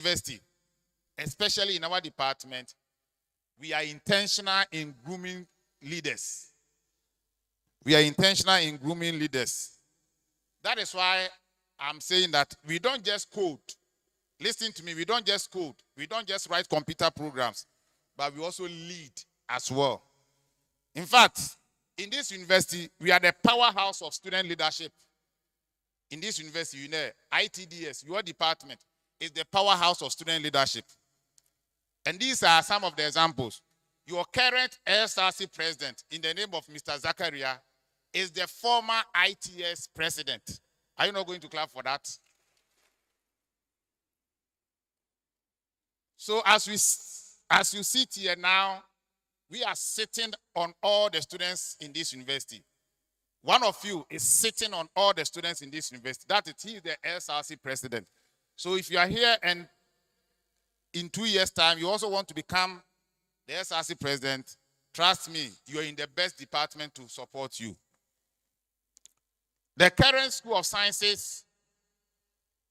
University, especially in our department, we are intentional in grooming leaders. We are intentional in grooming leaders. That is why I'm saying that we don't just code. Listen to me, we don't just code. We don't just write computer programs, but we also lead as well. In fact, in this university, we are the powerhouse of student leadership. In this university, you know, ITDS, your department, is the powerhouse of student leadership. And these are some of the examples. Your current SRC president, in the name of Mr. Zakaria, is the former ITS president. Are you not going to clap for that? So as you sit here now, we are sitting on all the students in this university. One of you is sitting on all the students in this university. That is, he is the SRC president. So if you are here and in 2 years' time, you also want to become the SRC president, trust me, you are in the best department to support you. The current School of Sciences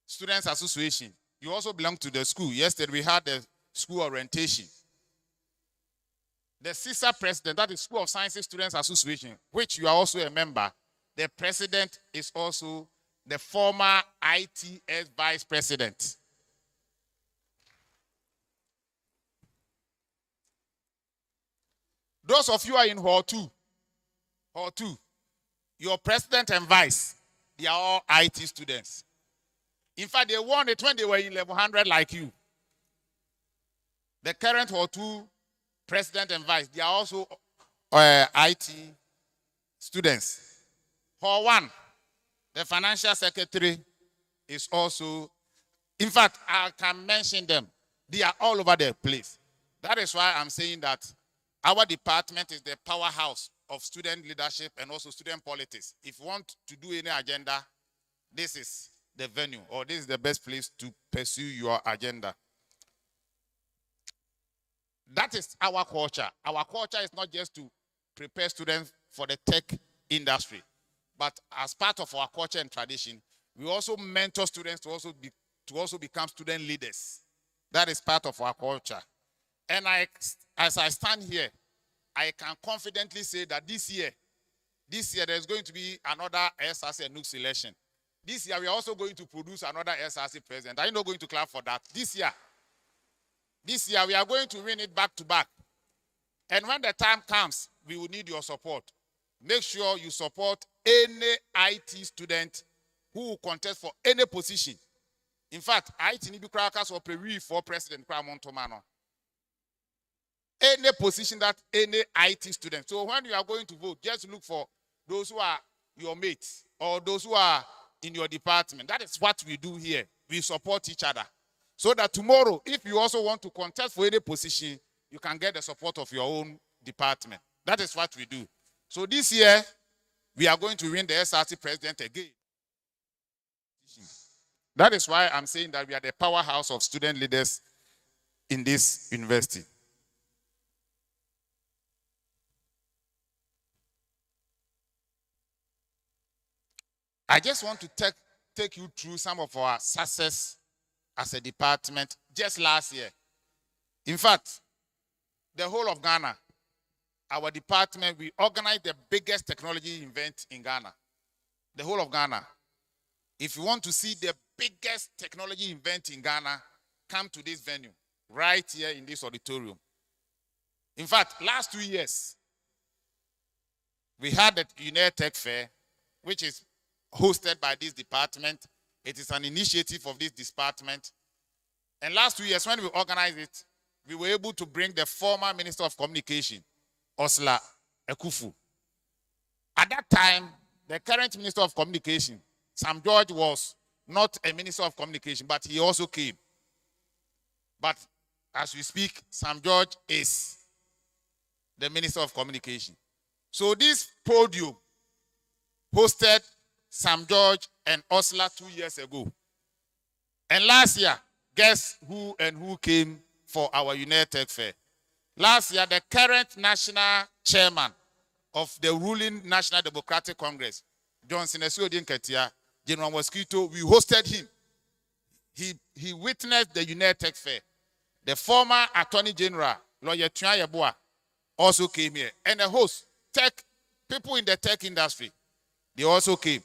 Students Association, you also belong to the school. Yesterday we had the school orientation. The sister president, that is School of Sciences Students Association, which you are also a member, the president is also the former ITS vice president. Those of you who are in Hall 2, your president and vice, they are all IT students. In fact, they won it when they were in level 100 like you. The current Hall 2 president and vice, they are also IT students. Hall 1, the financial secretary is also, in fact, I can mention them. They are all over the place. That is why I'm saying that our department is the powerhouse of student leadership and also student politics. If you want to do any agenda, this is the venue, or this is the best place to pursue your agenda. That is our culture. Our culture is not just to prepare students for the tech industry, but as part of our culture and tradition, we also mentor students to also become student leaders. That is part of our culture. And as I stand here, I can confidently say that this year there's going to be another SRC and NUC selection. This year we are also going to produce another SRC president. Are you not going to clap for that? This year we are going to win it back to back. And when the time comes, we will need your support. Make sure you support any IT student who will contest for any position. In fact, IT Nibi Krakas or Peru for President Kramontomano. Any position that any IT student. So when you are going to vote, just look for those who are your mates or those who are in your department. That is what we do here. We support each other. So that tomorrow, if you also want to contest for any position, you can get the support of your own department. That is what we do. So this year, we are going to win the SRC president again. That is why I'm saying that we are the powerhouse of student leaders in this university. I just want to take you through some of our success as a department just last year. In fact, the whole of Ghana, our department, we organized the biggest technology event in Ghana. The whole of Ghana. If you want to see the biggest technology event in Ghana, come to this venue, right here in this auditorium. In fact, last 2 years, we had the Uenr Tech Fair, which is hosted by this department. It is an initiative of this department. And last 2 years, when we organized it, we were able to bring the former Minister of Communication, Osla Ekufu. At that time, the current Minister of Communication, Sam George, was not a Minister of Communication, but he also came. But as we speak, Sam George is the Minister of Communication. So this podium hosted Sam George and Osla 2 years ago. And last year, guess who came for our Uenr Tech Fair? Last year, the current national chairman of the ruling National Democratic Congress, Johnson Esiodin Ketia, General Mosquito, we hosted him. He witnessed the Uenr Tech Fair. The former Attorney General, Lawyer Tuan Yeboah, also came here. And the host, people in the tech industry, they also came.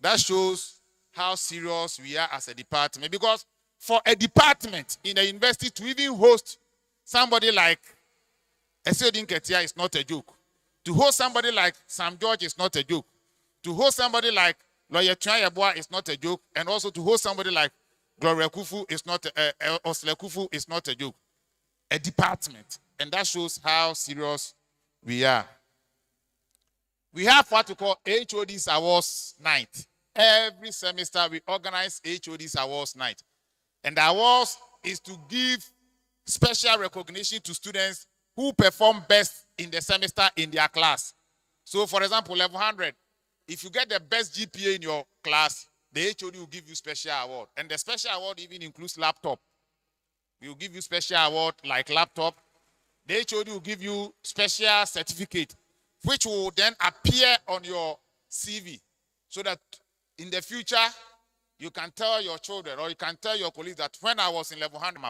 That shows how serious we are as a department. Because for a department in a university to even host somebody like Esiodin Ketia is not a joke. To host somebody like Sam George is not a joke. To host somebody like Lawyer Tuan Yeboah is not a joke. And also to host somebody like Gloria Kufu is not Osle Kufu is not a joke. A department. And that shows how serious we are. We have what we call HOD's Awards Night. Every semester we organize HOD's Awards Night. And the awards is to give special recognition to students who perform best in the semester in their class. So for example, level 100, if you get the best GPA in your class, the HOD will give you special award. And the special award even includes laptop. We will give you special award like laptop. The HOD will give you special certificate, which will then appear on your CV, so that in the future, you can tell your children or you can tell your colleagues that when I was in level 100,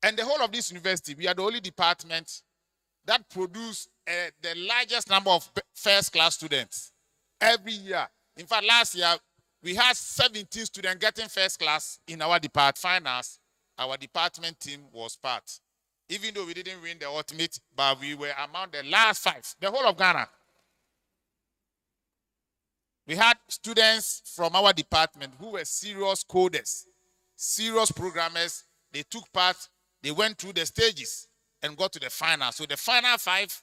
and the whole of this university, we are the only department that produce the largest number of first class students every year. In fact, last year, we had 17 students getting first class in our department finals. Our department team was part. Even though we didn't win the ultimate, but we were among the last 5. The whole of Ghana. We had students from our department who were serious coders, serious programmers. They took part, they went through the stages and got to the final. So the final 5,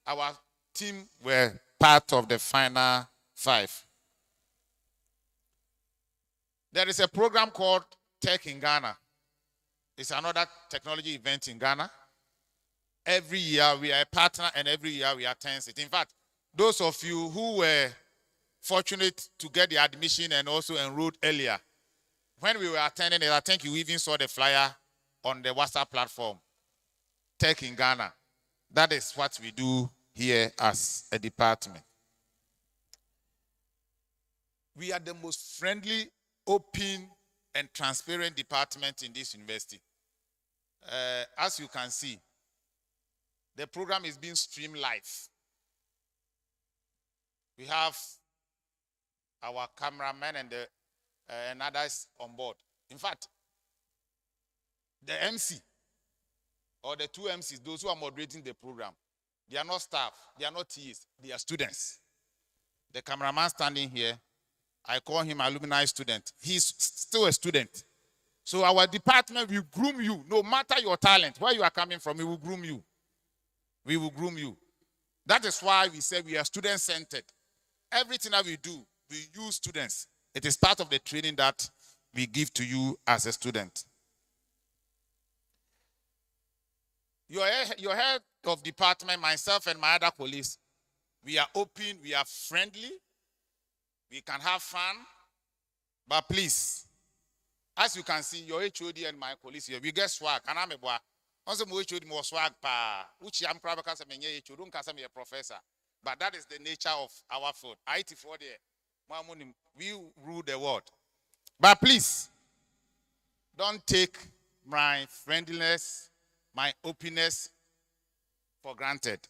our team were part of the final 5. There is a program called Tech in Ghana. It's another technology event in Ghana. Every year we are a partner and every year we attend it. In fact, those of you who were fortunate to get the admission and also enrolled earlier, when we were attending it, I think you even saw the flyer on the WhatsApp platform, Tech in Ghana. That is what we do here as a department. We are the most friendly, open, and transparent department in this university. As you can see, the program is being streamed live. We have our cameramen and others on board. In fact, the MC or the 2 MCs, those who are moderating the program, they are not staff, they are not TAs, they are students. The cameraman standing here, I call him alumni student. He's still a student. So our department will groom you, no matter your talent, where you are coming from, we will groom you. We will groom you. That is why we say we are student-centered. Everything that we do, we use students. It is part of the training that we give to you as a student. Your head of department, myself and my other colleagues, we are open, we are friendly, we can have fun, but please, as you can see, your HOD and my colleagues here, we get swag. And I'm a boy. Also, my HOD more swag pa. Which I'm probably because I'm a HOD, don't because I'm a professor. But that is the nature of our field. IT for the we rule the world. But please, don't take my friendliness, my openness for granted.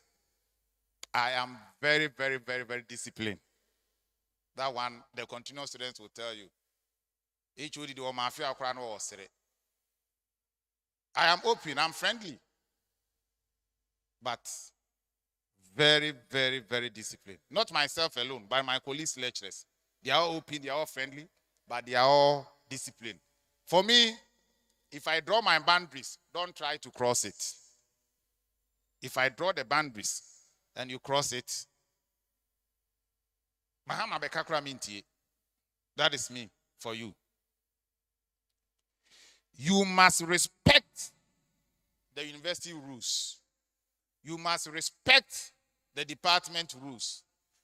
I am very, very, very, very disciplined. That one, the continuous students will tell you. I am open, I'm friendly, but very, very, very disciplined. Not myself alone, but my colleagues, lecturers. They are all open, they are all friendly, but they are all disciplined. For me, if I draw my boundaries, don't try to cross it. If I draw the boundaries and you cross it, that is me for you. You must respect the university rules. You must respect the department rules.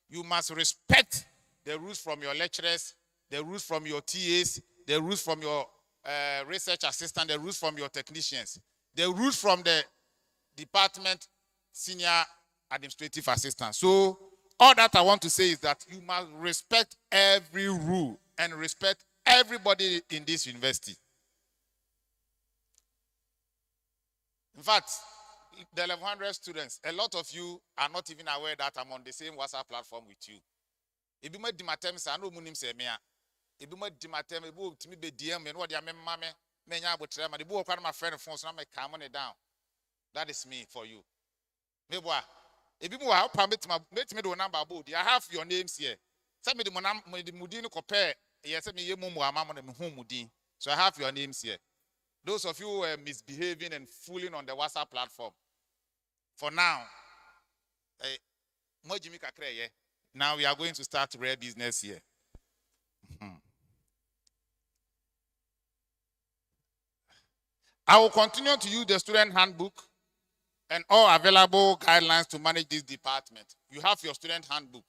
You must respect the rules from your lecturers, the rules from your TAs, the rules from your research assistant, the rules from your technicians, the rules from the department senior administrative assistant. So all that I want to say is that you must respect every rule and respect everybody in this university. In fact, the 1,100 students, a lot of you are not even aware that I'm on the same WhatsApp platform with you. If you make dimatem, I know munim se mea. If you make dimatem, you will to me be DM and what you mean, mamma, menya would tell me, the book of my friend of France, and I come on it down. That is me for you. Maybe if you will permit me to number board, I have your names here. Send me the Mudino compare. Yes, me ye mumu amamon and humudi. So I have your names here. Those of you who are misbehaving and fooling on the WhatsApp platform. For now, now we are going to start rare business here. I will continue to use the student handbook and all available guidelines to manage this department. You have your student handbook.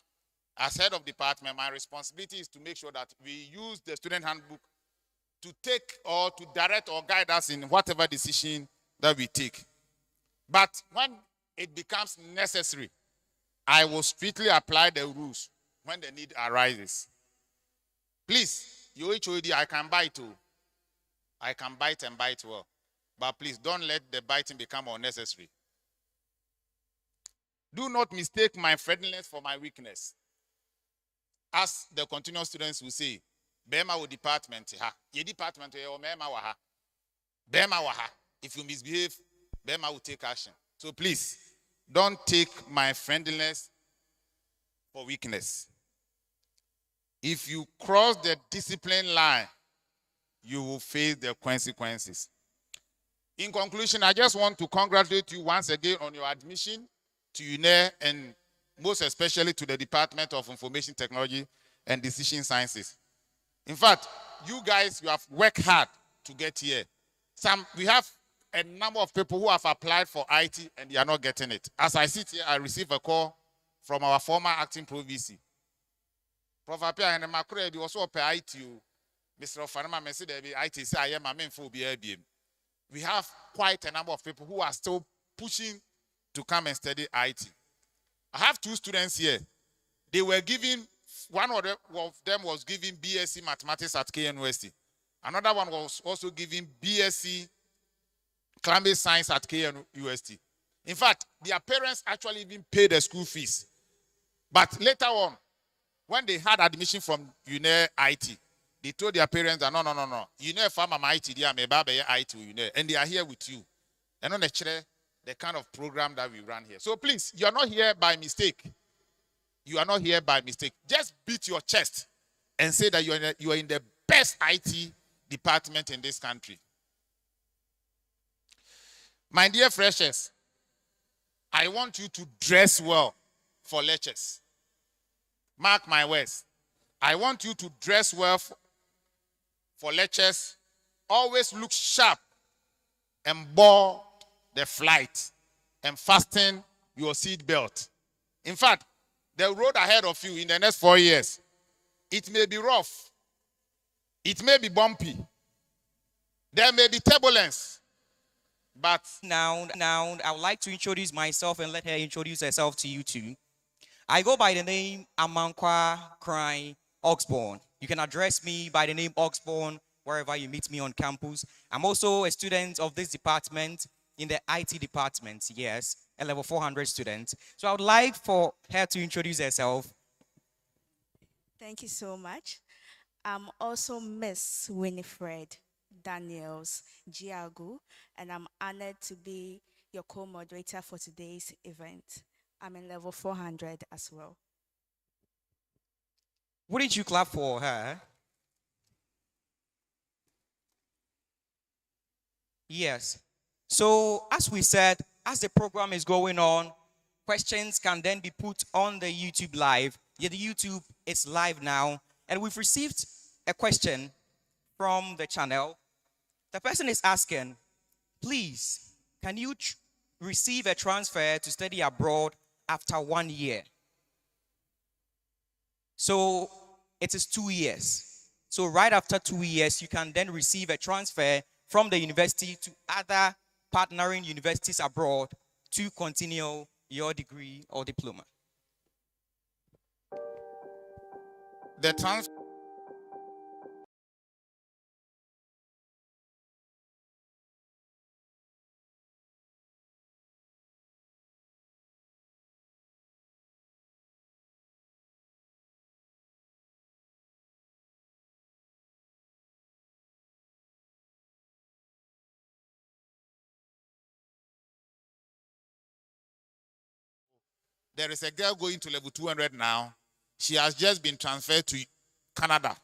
As head of department, my responsibility is to make sure that we use the student handbook to take or to direct or guide us in whatever decision that we take. But when it becomes necessary, I will strictly apply the rules when the need arises. Please, you HOD, I can bite too. I can bite and bite well. But please don't let the biting become unnecessary. Do not mistake my friendliness for my weakness. As the continuous students will say, Bema will department ha. Ye department or Bema waha. Bema waha. If you misbehave, Bema will take action. So please, don't take my friendliness for weakness. If you cross the discipline line, you will face the consequences. In conclusion, I just want to congratulate you once again on your admission to Uenr and most especially to the Department of Information Technology and Decision Sciences. In fact, you guys, you have worked hard to get here. We have a number of people who have applied for IT and they are not getting it. As I sit here, I receive a call from our former acting Pro VC. Prof. Apia and Makure, you also pay IT. Mr. Ofanama, IT, say I am a main for BIBM. We have quite a number of people who are still pushing to come and study IT. I have two students here. They were given, one of them was giving BSc Mathematics at KNUST. Another one was also giving BSc Climate Science at KNUST. In fact, their parents actually even paid the school fees. But later on, when they had admission from Uenr IT, they told their parents that no. Uenr farm IT, they are IT Uenr, and they are here with you. And on the kind of program that we run here. So please, you are not here by mistake. You are not here by mistake. Just beat your chest and say that you are in the best IT department in this country. My dear freshers, I want you to dress well for lectures. Mark my words. I want you to dress well for lectures. Always look sharp and board the flight and fasten your seat belt. In fact, the road ahead of you in the next 4 years, it may be rough. It may be bumpy. There may be turbulence. But now, I would like to introduce myself and let her introduce herself to you too. I go by the name Amankwa Cry Oxborn. You can address me by the name Oxborn wherever you meet me on campus. I'm also a student of this department in the IT department, yes, a level 400 student. So I would like for her to introduce herself. Thank you so much. I'm also Miss Winifred Daniels Giagu, and I'm honored to be your co-moderator for today's event. I'm in level 400 as well. What did you clap for her? Yes. So as we said, as the program is going on, questions can then be put on the YouTube live. Yeah, the YouTube is live now. And we've received a question from the channel. The person is asking, please, can you receive a transfer to study abroad after 1 year? So it is 2 years. So right after 2 years, you can then receive a transfer from the university to other partnering universities abroad to continue your degree or diploma. the transfer there is a girl going to level 200 now. She has just been transferred to Canada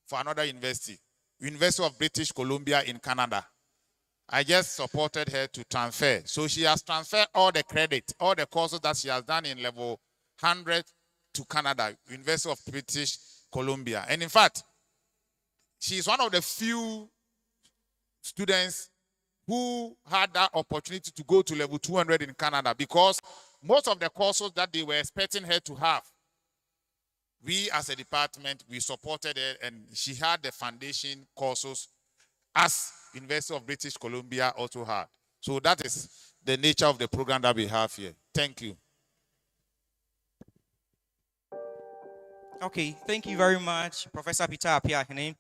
for another university, University of British Columbia in Canada. I just supported her to transfer. So she has transferred all the credit, all the courses that she has done in level 100 to Canada, University of British Columbia. And in fact, she is one of the few students who had that opportunity to go to level 200 in Canada, because most of the courses that they were expecting her to have, we as a department, we supported her, and she had the foundation courses as University of British Columbia also had. So that is the nature of the program that we have here. Thank you. Okay, thank you very much, Professor Peter Apiahene.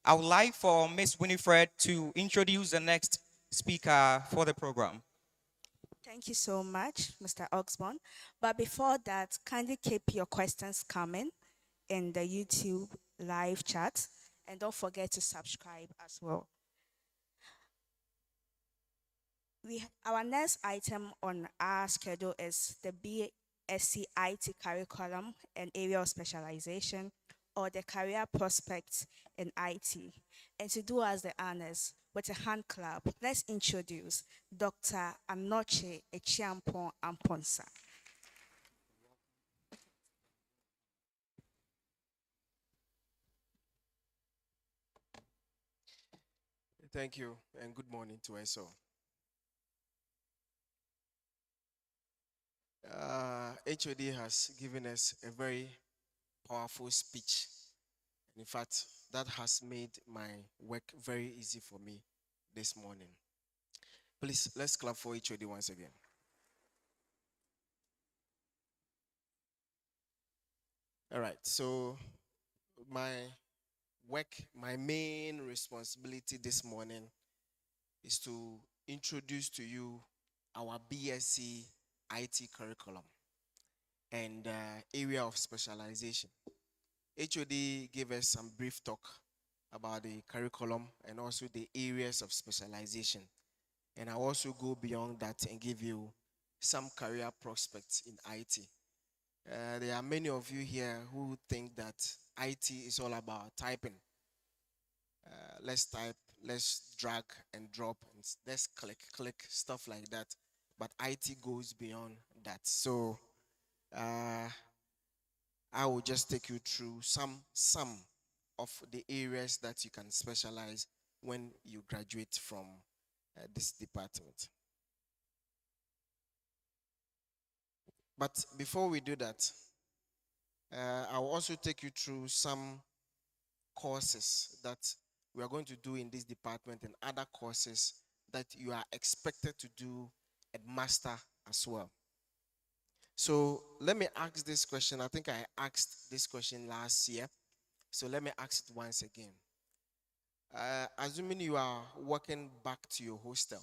I would like for Miss Winifred to introduce the next speaker for the program. Thank you so much, Mr. Oxborn. But before that, kindly keep your questions coming in the YouTube live chat, and don't forget to subscribe as well. Our next item on our schedule is the BSc IT curriculum and area of specialization, or the career prospects in IT. And to do us the honors with a hand clap, let's introduce Dr. Anoche Echiampon Amponsa. Thank you, and good morning to us all. HOD has given us a very powerful speech. In fact, that has made my work very easy for me this morning. Please, let's clap for HOD once again. All right, so my work, my main responsibility this morning is to introduce to you our BSc IT curriculum and area of specialization. HOD gave us some brief talk about the curriculum and also the areas of specialization. And I'll also go beyond that and give you some career prospects in IT. There are many of you here who think that IT is all about typing. Let's type, let's drag and drop, and let's click, stuff like that. But IT goes beyond that. So I will just take you through some of the areas that you can specialize when you graduate from this department. But before we do that, I will also take you through some courses that we are going to do in this department and other courses that you are expected to do at master as well. So let me ask this question. I think I asked this question last year. So let me ask it once again. Assuming you are walking back to your hostel,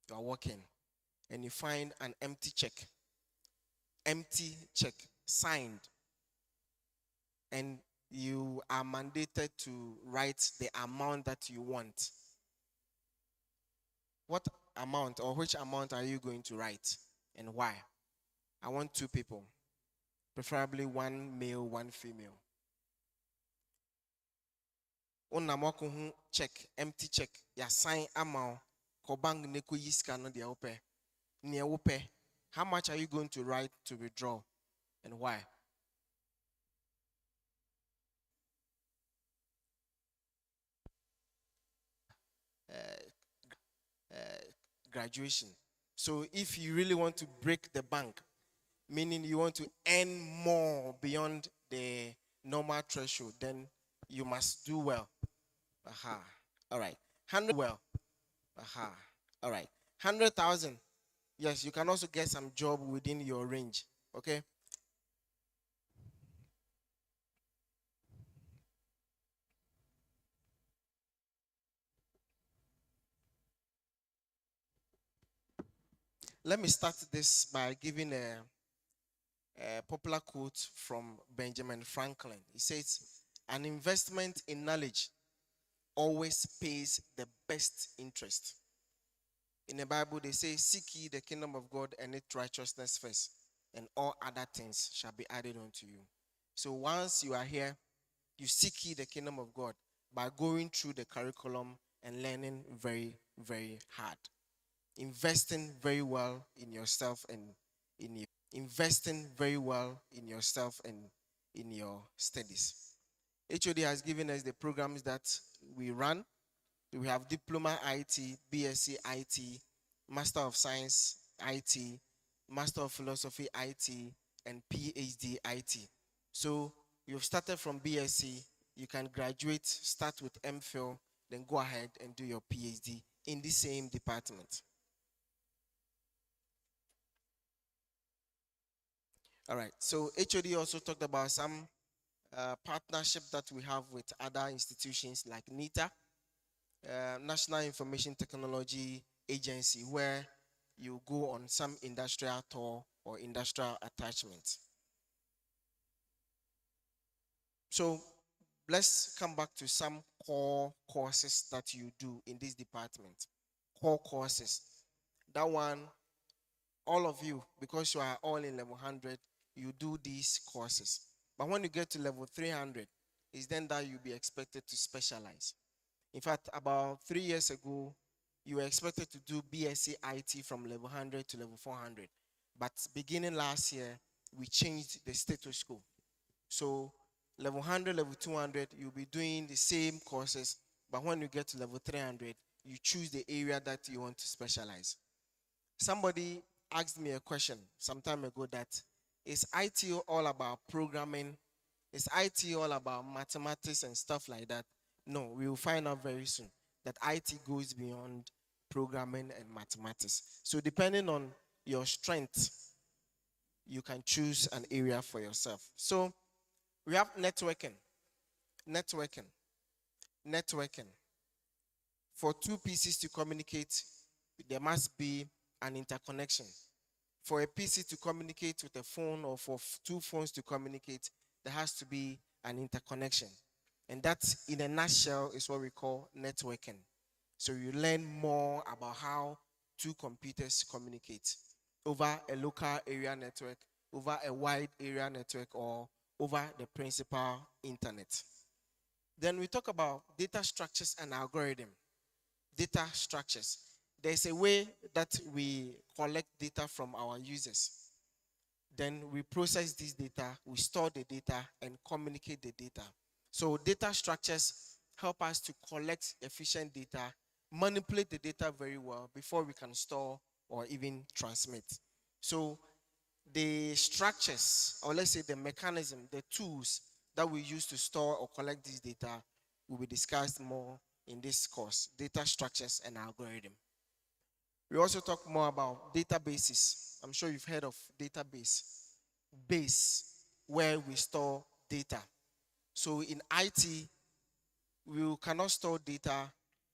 you are walking and you find an empty check signed, and you are mandated to write the amount that you want. What amount or which amount are you going to write and why? I want two people, preferably one male, one female. Unamoko check, empty check, ya sign amount, kobang neko yiska no dia ope. Nia ope. How much are you going to write to withdraw and why? Graduation. So if you really want to break the bank, meaning you want to earn more beyond the normal threshold, then you must do well. All right. 100 well. All right. 100,000. Yes, you can also get some job within your range. Okay. Let me start this by giving a popular quote from Benjamin Franklin. He says, "An investment in knowledge always pays the best interest." In the Bible, they say, "Seek ye the kingdom of God and its righteousness first." and all other things shall be added unto you. So once you are here, you seek ye the kingdom of God by going through the curriculum and learning very, very hard. Investing very well in yourself and investing very well in yourself and in your studies. HOD has given us the programs that we run. We have Diploma IT, BSc IT, Master of Science IT, Master of Philosophy IT, and PhD IT. So you've started from BSc, you can graduate, start with MPhil, then go ahead and do your PhD in the same department. All right, so HOD also talked about some partnership that we have with other institutions like NITA, National Information Technology Agency, where you go on some industrial tour or industrial attachment. So let's come back to some core courses that you do in this department. Core courses. That one, all of you, because you are all in level 100, you do these courses. But when you get to level 300, it's then that you'll be expected to specialize. In fact, about 3 years ago, you were expected to do BSc IT from level 100 to level 400. But beginning last year, we changed the status quo. So level 100, level 200, you'll be doing the same courses. But when you get to level 300, you choose the area that you want to specialize. Somebody asked me a question some time ago that, is IT all about programming? Is IT all about mathematics and stuff like that? No, we will find out very soon that IT goes beyond programming and mathematics. So depending on your strength, you can choose an area for yourself. So we have networking. For two pieces to communicate, there must be an interconnection. For a PC to communicate with a phone, or for two phones to communicate, there has to be an interconnection. And that, in a nutshell, is what we call networking. So you learn more about how two computers communicate over a local area network, over a wide area network, or over the principal internet. Then we talk about data structures and algorithm. Data structures. There's a way that we collect data from our users. Then we process this data, we store the data, and communicate the data. So data structures help us to collect efficient data, manipulate the data very well before we can store or even transmit. So the structures, or let's say the mechanism, the tools that we use to store or collect this data will be discussed more in this course, data structures and algorithm. We also talk more about databases. I'm sure you've heard of database, base, where we store data. So in IT, we cannot store data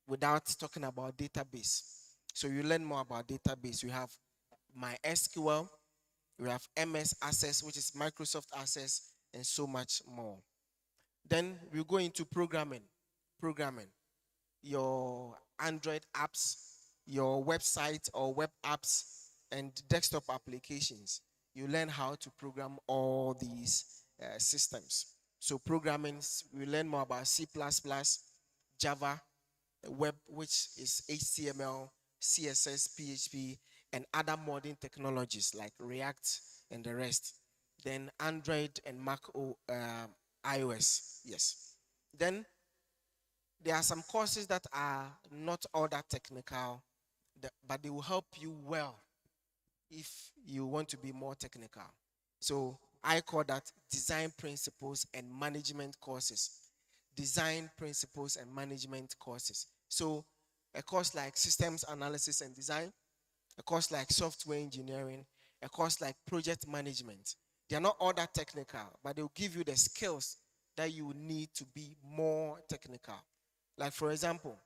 without talking about database. So you learn more about database. We have MySQL, we have MS Access, which is Microsoft Access, and so much more. Then we go into programming. Your Android apps, your website or web apps, and desktop applications. You learn how to program all these systems. So programming, we learn more about C++, Java, web, which is HTML, CSS, PHP, and other modern technologies like React and the rest. Then Android and Mac iOS, yes. Then there are some courses that are not all that technical, but they will help you well if you want to be more technical. So I call that design principles and management courses. Design principles and management courses. So a course like systems analysis and design, a course like software engineering, a course like project management. They are not all that technical, but they'll give you the skills that you need to be more technical. Like, for example,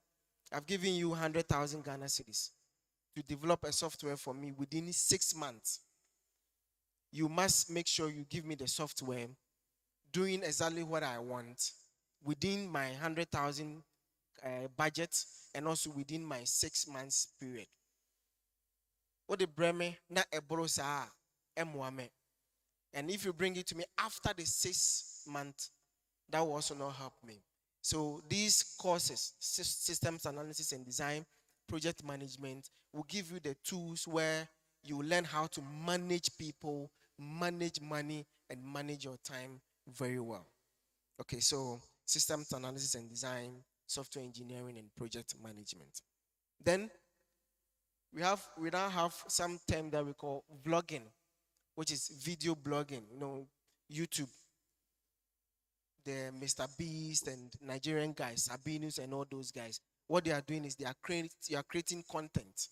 I've given you 100,000 Ghana cedis to develop a software for me within 6 months. You must make sure you give me the software doing exactly what I want within my 100,000 budget, and also within my 6 months period. What the breme na eborosa emwame. And if you bring it to me after the 6 month, that will also not help me. So these courses, systems analysis and design, project management, will give you the tools where you learn how to manage people, manage money, and manage your time very well. Okay, so systems analysis and design, software engineering, and project management. Then we now have some term that we call vlogging, which is video blogging. YouTube, the Mr. Beast and Nigerian guys, Sabinus and all those guys. What they are doing is they are creating content,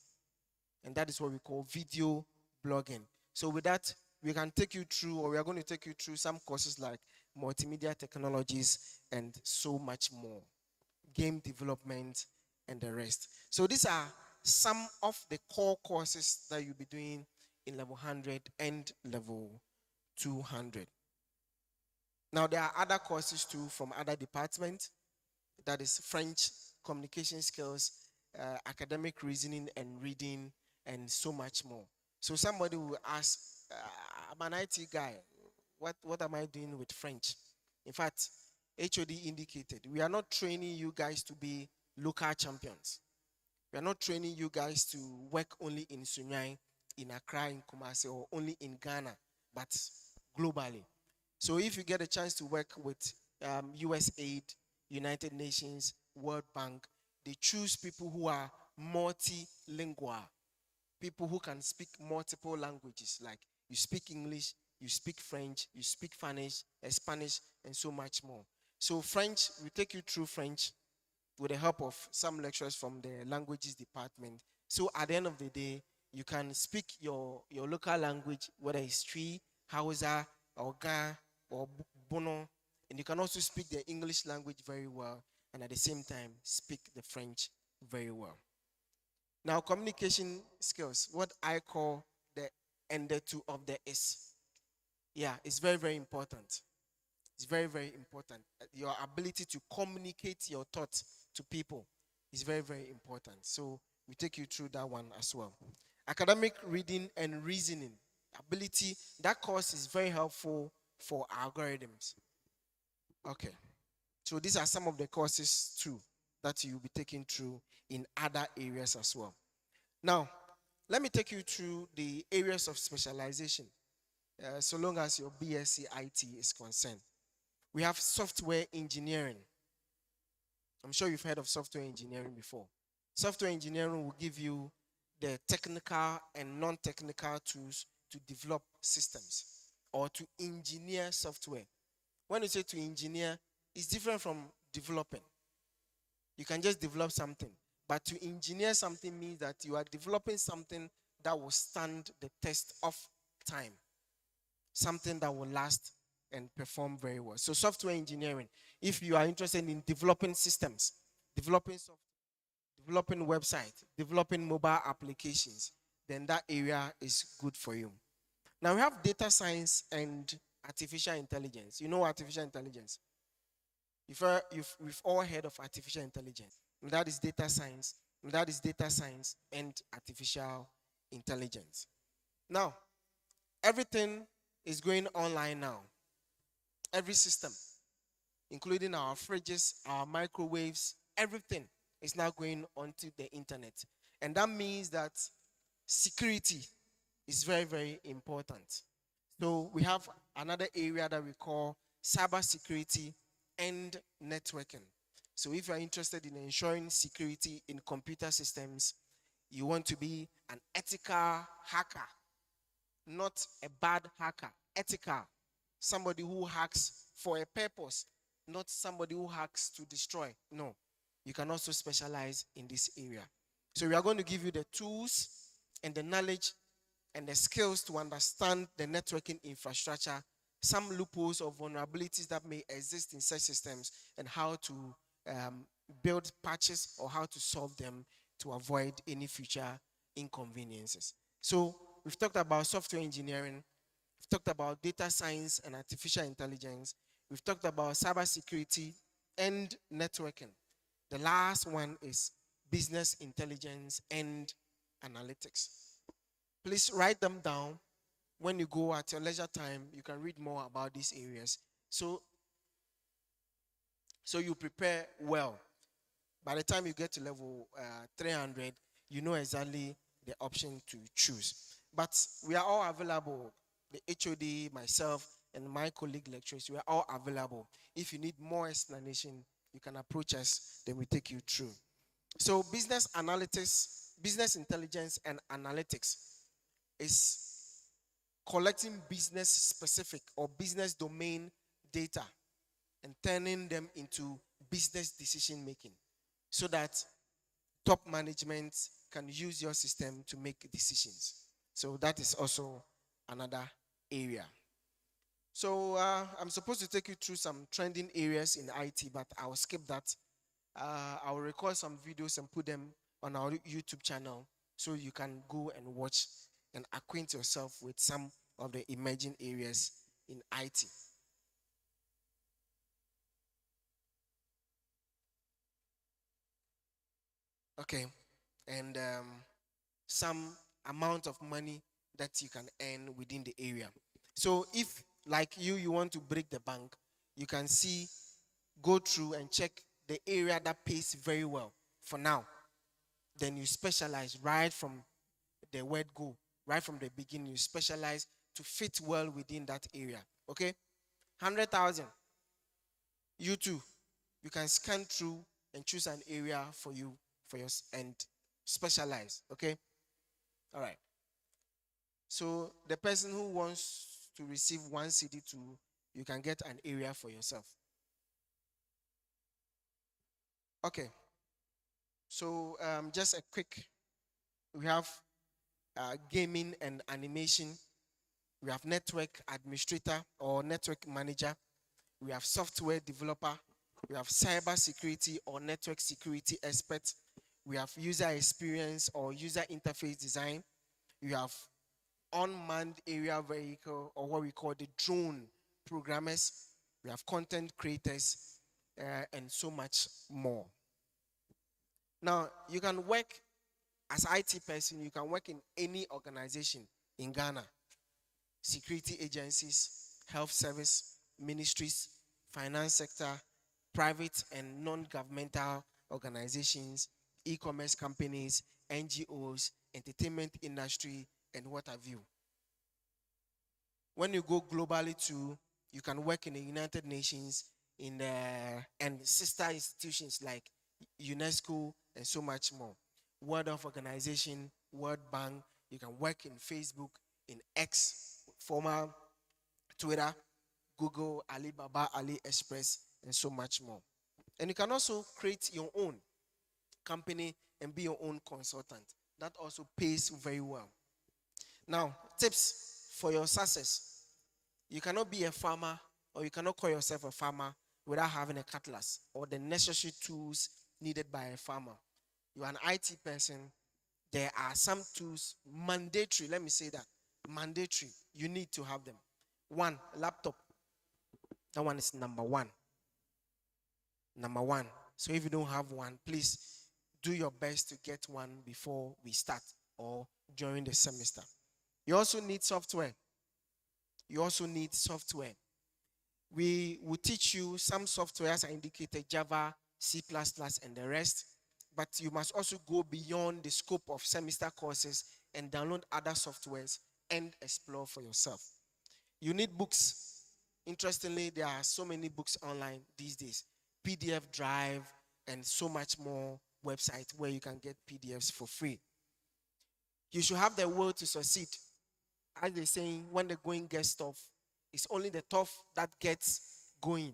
and that is what we call video blogging. So with that, we can take you through, or we are going to take you through some courses like multimedia technologies and so much more, game development and the rest. So these are some of the core courses that you'll be doing in level 100 and level 200. Now there are other courses too from other departments. That is French, communication skills, academic reasoning and reading, and so much more. So somebody will ask, I'm an IT guy. What am I doing with French? In fact, HOD indicated we are not training you guys to be local champions. We are not training you guys to work only in Sunyai, in Accra, in Kumasi, or only in Ghana, but globally. So if you get a chance to work with USAID, United Nations, World Bank, they choose people who are multilingual, people who can speak multiple languages, like you speak English, you speak French, you speak Spanish, and so much more. So French, we take you through French with the help of some lecturers from the languages department. So at the end of the day, you can speak your local language, whether it's Twi, Hausa, or Ga, or Bono, and you can also speak the English language very well, and at the same time, speak the French very well. Now, communication skills, what I call the and the two of the is. Yeah, it's very, very important. It's very, very important. Your ability to communicate your thoughts to people is very, very important. So we take you through that one as well. Academic reading and reasoning ability, that course is very helpful for algorithms. Okay. So these are some of the courses too that you'll be taking through in other areas as well. Now, let me take you through the areas of specialization, so long as your BSc IT is concerned. We have software engineering. I'm sure you've heard of software engineering before. Software engineering will give you the technical and non-technical tools to develop systems or to engineer software. When you say to engineer, it's different from developing. You can just develop something. But to engineer something means that you are developing something that will stand the test of time. Something that will last and perform very well. So software engineering, if you are interested in developing systems, developing software, developing websites, developing mobile applications, then that area is good for you. Now we have data science and artificial intelligence. You know artificial intelligence? We've all heard of artificial intelligence. And that is data science. And that is data science and artificial intelligence. Now, everything is going online now. Every system, including our fridges, our microwaves, everything is now going onto the internet. And that means that security is very, very important. So we have another area that we call cybersecurity and networking. So if you're interested in ensuring security in computer systems, you want to be an ethical hacker, not a bad hacker, ethical. Somebody who hacks for a purpose, not somebody who hacks to destroy. No, you can also specialize in this area. So we are going to give you the tools and the knowledge and the skills to understand the networking infrastructure, some loopholes or vulnerabilities that may exist in such systems, and how to build patches or how to solve them to avoid any future inconveniences. So we've talked about software engineering, we've talked about data science and artificial intelligence, we've talked about cybersecurity and networking. The last one is business intelligence and analytics. Please write them down when you go at your leisure time, you can read more about these areas. So you prepare well. By the time you get to level 300, you know exactly the option to choose. But we are all available. The HOD, myself, and my colleague lecturers, we are all available. If you need more explanation, you can approach us, then we take you through. So business analytics, business intelligence and analytics is collecting business specific or business domain data and turning them into business decision making so that top management can use your system to make decisions. So that is also another area. So I'm supposed to take you through some trending areas in IT, but I'll skip that. I'll record some videos and put them on our YouTube channel so you can go and watch and acquaint yourself with some of the emerging areas in IT. Okay, and some amount of money that you can earn within the area. So if, like you want to break the bank, you can see, go through and check the area that pays very well for now. Then you specialize right from the word go, right from the beginning. You specialize to fit well within that area. Okay, 100,000. You too, you can scan through and choose an area for you and specialize. Okay, all right. So the person who wants to receive 1 CD2, you can get an area for yourself. Okay. So just a quick, we have gaming and animation. We have network administrator or network manager. We have software developer. We have cyber security or network security expert. We have user experience or user interface design. We have unmanned area vehicle or what we call the drone programmers. We have content creators and so much more. Now, you can work as IT person, you can work in any organization in Ghana. Security agencies, health service, ministries, finance sector, private and non-governmental organizations, e-commerce companies, NGOs, entertainment industry, and what have you. When you go globally too, you can work in the United Nations and sister institutions like UNESCO and so much more. World Health Organization, World Bank. You can work in Facebook, in X, former Twitter, Google, Alibaba, AliExpress, and so much more. And you can also create your own company and be your own consultant. That also pays very well. Now, tips for your success. You cannot be a farmer or you cannot call yourself a farmer without having a cutlass or the necessary tools needed by a farmer. You are an IT person. There are some tools mandatory. Let me say that. Mandatory. You need to have them. One, laptop. That one is number one. Number one. So if you don't have one, please do your best to get one before we start or during the semester. You also need software. You also need software. We will teach you some software as I indicated, Java, C++, and the rest. But you must also go beyond the scope of semester courses and download other softwares and explore for yourself. You need books. Interestingly, there are so many books online these days. PDF Drive and so much more websites where you can get PDFs for free. You should have the will to succeed. As they're saying, when the going gets tough, it's only the tough that gets going.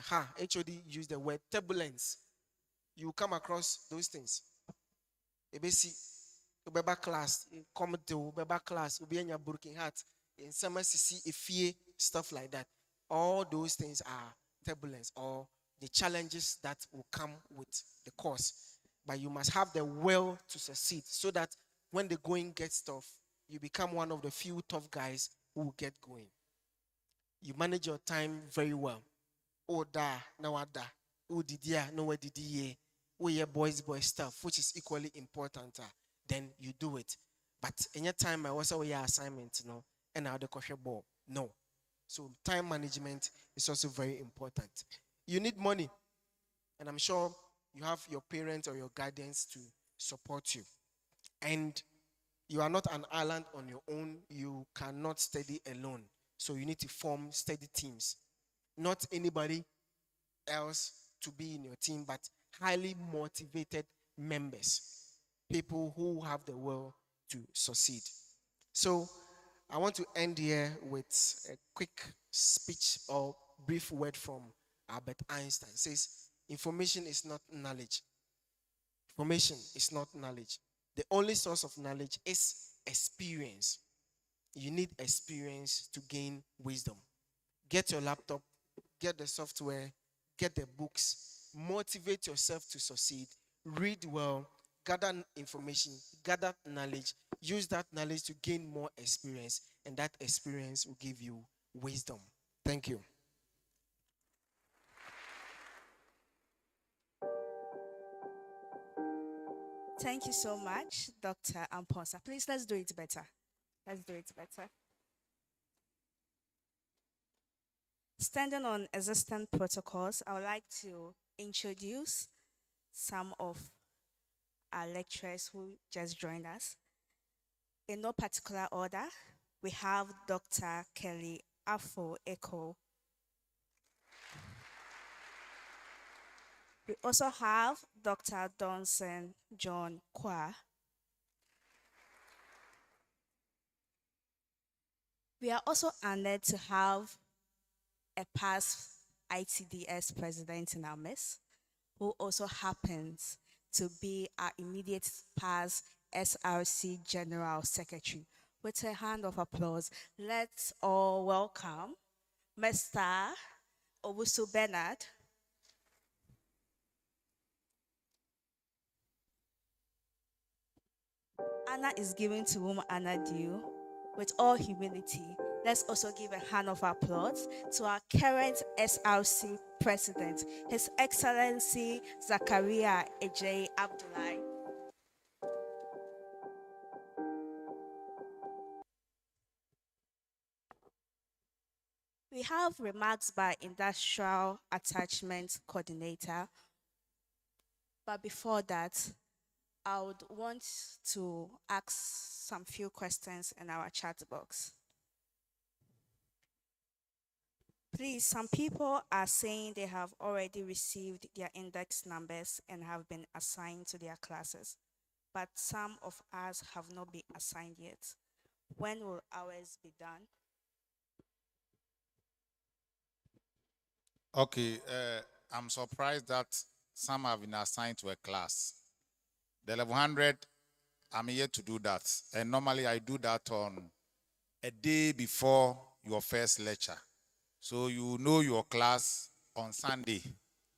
HOD used the word turbulence. You come across those things. Ebesi, ubeba class, come to ubeba class, ubi enya broken heart, in summer sisi ifie, stuff like that. All those things are turbulence or the challenges that will come with the course. But you must have the will to succeed so that when the going gets tough, you become one of the few tough guys who will get going. You manage your time very well. Oh da, now da. Oh did ya, no where did ye? Oh yeah, boys stuff, which is equally important. Then you do it. But in your time, I was away your assignment, and now the kosher ball. No. So time management is also very important. You need money, and I'm sure you have your parents or your guardians to support you. And you are not an island on your own. You cannot study alone. So you need to form study teams. Not anybody else to be in your team, but highly motivated members, people who have the will to succeed. So I want to end here with a quick speech or brief word from Albert Einstein. It says, information is not knowledge. Information is not knowledge. The only source of knowledge is experience. You need experience to gain wisdom. Get your laptop, get the software, get the books, motivate yourself to succeed, read well, gather information, gather knowledge, use that knowledge to gain more experience, and that experience will give you wisdom. Thank you. Thank you so much, Dr. Amponsa. Please, let's do it better. Let's do it better. Standing on existing protocols, I would like to introduce some of our lecturers who just joined us. In no particular order, we have Dr. Kelly Afo Eko. We also have Dr. Donson John Kwa. We are also honored to have a past ITDS president in our midst, who also happens to be our immediate past SRC General Secretary. With a hand of applause, let's all welcome Mr. Owusu Bernard. Honor is given to whom honor due. With all humility, let's also give a hand of applause to our current SRC President, His Excellency Zakaria Ejay Abdullahi. We have remarks by Industrial Attachment Coordinator. But before that, I would want to ask some few questions in our chat box. Please, some people are saying they have already received their index numbers and have been assigned to their classes, but some of us have not been assigned yet. When will ours be done? Okay, I'm surprised that some have been assigned to a class. The 1100, I'm here to do that. And normally I do that on a day before your first lecture. So you know your class on Sunday,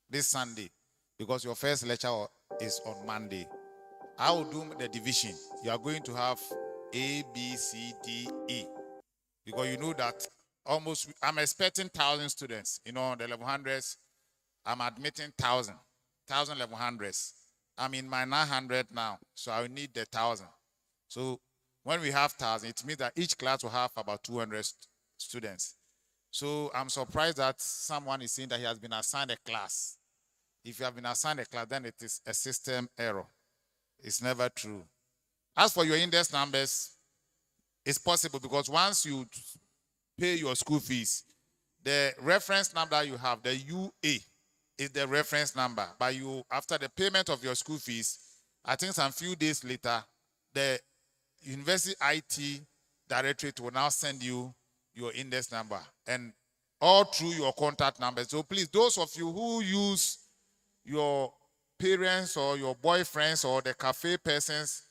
this Sunday, because your first lecture is on Monday. I will do the division. You are going to have A, B, C, D, E. Because you know that I'm expecting 1,000 students. You know, the 1100s, I'm admitting 1,000, 1100s. I'm in my 900 now, so I need the 1,000. So when we have 1,000, it means that each class will have about 200 students. So I'm surprised that someone is saying that he has been assigned a class. If you have been assigned a class, then it is a system error. It's never true. As for your index numbers, it's possible because once you pay your school fees, the reference number you have, the UA, is the reference number. But you, after the payment of your school fees, I think some few days later, the University IT Directorate will now send you your index number and all through your contact number. So please, those of you who use your parents or your boyfriends or the cafe person's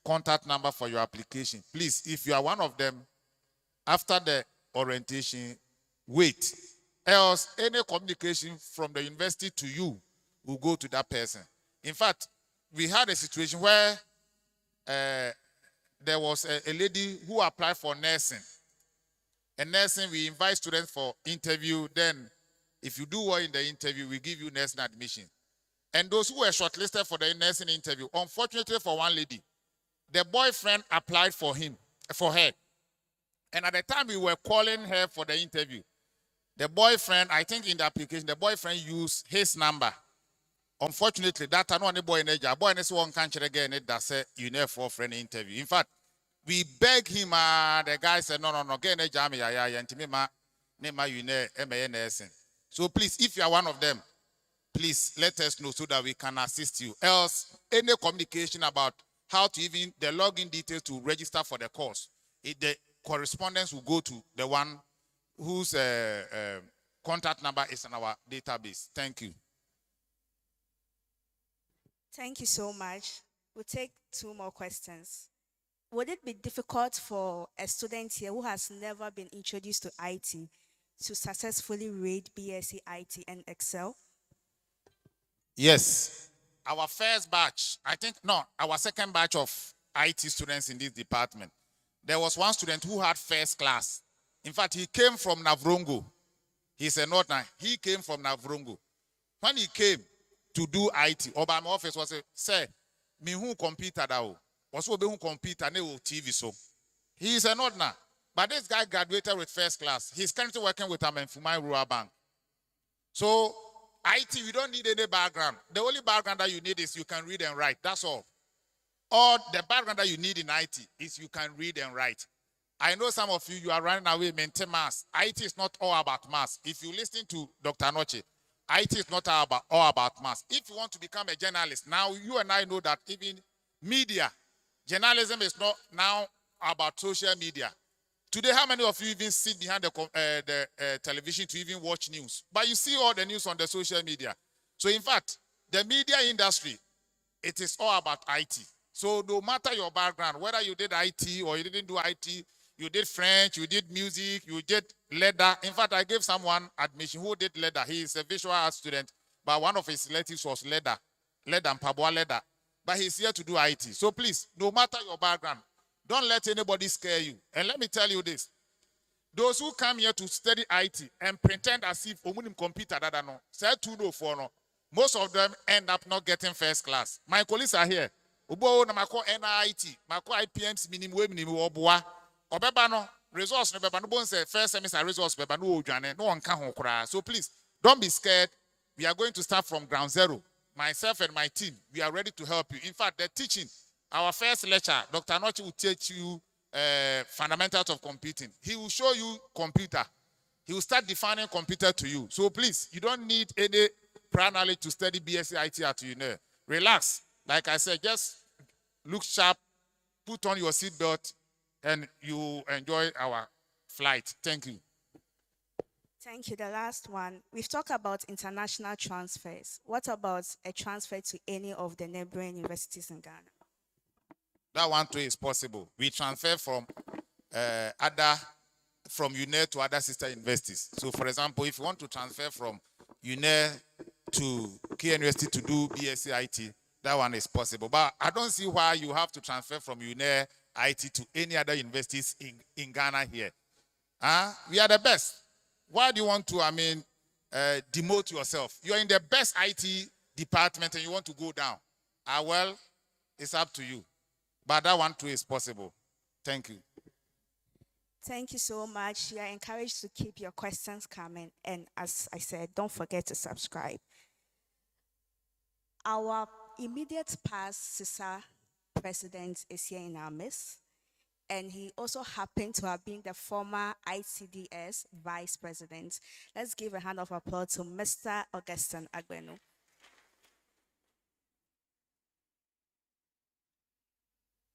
contact number for your application, please, if you are one of them, after the orientation, wait. Else, any communication from the university to you will go to that person. In fact, we had a situation where there was a lady who applied for nursing. And nursing, we invite students for interview. Then, if you do well in the interview, we give you nursing admission. And those who were shortlisted for the nursing interview, unfortunately for one lady, the boyfriend applied for her. And at the time we were calling her for the interview, the boyfriend, I think in the application, the boyfriend used his number. Unfortunately, that time one boy in the boy and one country again that said you never for friend interview. In fact, we begged him, the guy said, no, get a jam, and you know, so please, if you are one of them, please let us know so that we can assist you. Else, any communication about how to even the login details to register for the course, the correspondence will go to the one whose contact number is in our database. Thank you. Thank you so much. We'll take 2 more questions. Would it be difficult for a student here who has never been introduced to IT to successfully read BSc IT and Excel? Yes. Our first batch, I think, no, our second batch of IT students in this department, there was one student who had first class. In fact, he came from Navrongo. He's a Northerner. He came from Navrongo. When he came to do IT, Obama office was a say, me who computer da was who computer ne TV so. He is a Northerner. But this guy graduated with first class. He's currently working with Fumai Rural Bank. So IT, we don't need any background. The only background that you need is you can read and write. That's all. Or the background that you need in IT is you can read and write. I know some of you are running away, maintain maths. IT is not all about maths. If you listen to Dr. Noche, IT is not all about maths. If you want to become a journalist, now you and I know that even media, journalism is not now about social media. Today, how many of you even sit behind the television to even watch news? But you see all the news on the social media. So in fact, the media industry, it is all about IT. So no matter your background, whether you did IT or you didn't do IT, you did French, you did music, you did leather. In fact, I gave someone admission who did leather. He is a visual art student, but one of his electives was leather and Pabua leather. But he's here to do IT. So please, no matter your background, don't let anybody scare you. And let me tell you this. Those who come here to study IT and pretend as if omunim computer that no, say 204 no, most of them end up not getting first class. My colleagues are here. Ubo na mako NIT, mako IPMs minimum obua. Obeba no results no beba no bon say first semester results beba no odwane no onka ho kra. So please don't be scared. We are going to start from ground zero. Myself and my team, we are ready to help you. In fact, the teaching, our first lecture, Dr. Nochi will teach you fundamentals of computing. He will show you computer. He will start defining computer to you. So please, you don't need any prior knowledge to study BSc IT at Uenr. Relax. Like I said, just look sharp, put on your seatbelt, and you enjoy our flight. Thank you. Thank you. The last one. We've talked about international transfers. What about a transfer to any of the neighboring universities in Ghana? That one too is possible. We transfer from Uenr to other sister universities. So, for example, if you want to transfer from Uenr to K University to do BSc IT, that one is possible. But I don't see why you have to transfer from Uenr IT to any other universities in Ghana here. We are the best. Why do you want to, demote yourself? You are in the best IT department and you want to go down. Well, it's up to you. But that one too is possible. Thank you. Thank you so much. You are encouraged to keep your questions coming. And as I said, don't forget to subscribe. Our immediate past CISA president is here in our midst. And he also happened to have been the former ICDS vice president. Let's give a hand of applause to Mr. Augustine Agbenu.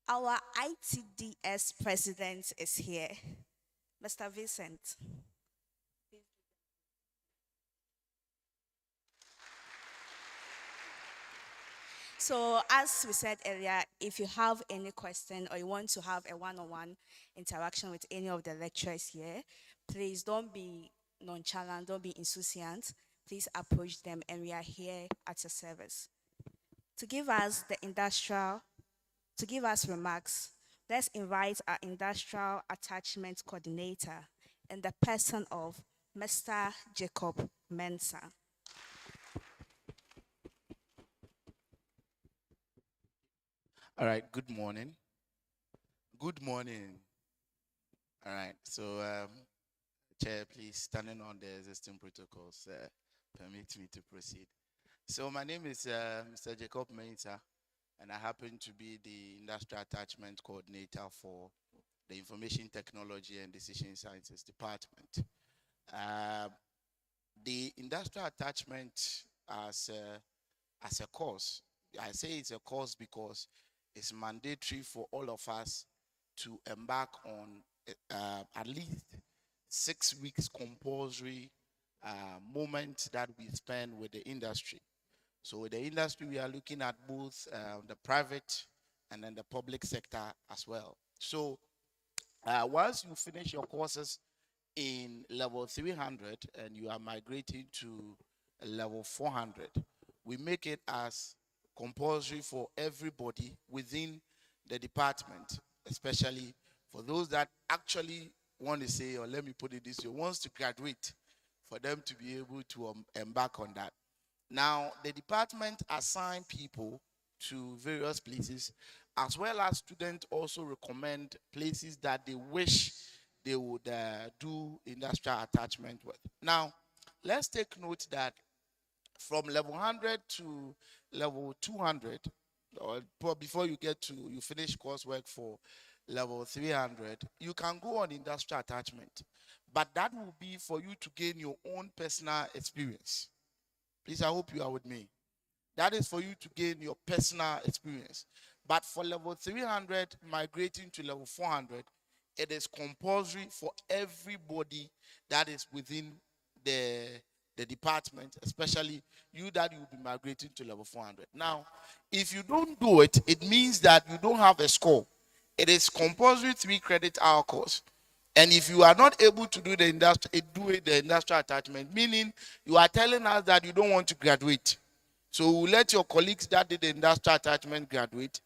Our ITDS president is here, Mr. Vincent. So as we said earlier, if you have any question or you want to have a one-on-one interaction with any of the lecturers here, please don't be nonchalant, don't be insouciant. Please approach them and we are here at your service. To give us remarks, let's invite our industrial attachment coordinator in the person of Mr. Jacob Mensah. All right, good morning. Good morning. All right. So, Chair, please, standing on the existing protocols, permit me to proceed. So, my name is Mr. Jacob Mensa, and I happen to be the Industrial Attachment Coordinator for the Information Technology and Decision Sciences Department. The industrial attachment as a course, I say it's a course because it's mandatory for all of us to embark on at least 6 weeks compulsory moment that we spend with the industry. So with the industry, we are looking at both the private and then the public sector as well. So once you finish your courses in level 300 and you are migrating to level 400, we make it as compulsory for everybody within the department, especially for those that actually want to say, or let me put it this way, wants to graduate, for them to be able to embark on that. Now, the department assign people to various places, as well as students also recommend places that they wish they would do industrial attachment with. Now, let's take note that from level 100 to level 200, or before you finish coursework for level 300, you can go on industrial attachment. But that will be for you to gain your own personal experience. Please, I hope you are with me. That is for you to gain your personal experience. But for level 300, migrating to level 400, it is compulsory for everybody that is within the department, especially you that you will be migrating to level 400. Now, if you don't do it, it means that you don't have a score. It is compulsory 3 credit hour course. And if you are not able to do the industrial attachment, meaning you are telling us that you don't want to graduate. So we'll let your colleagues that did the industrial attachment graduate,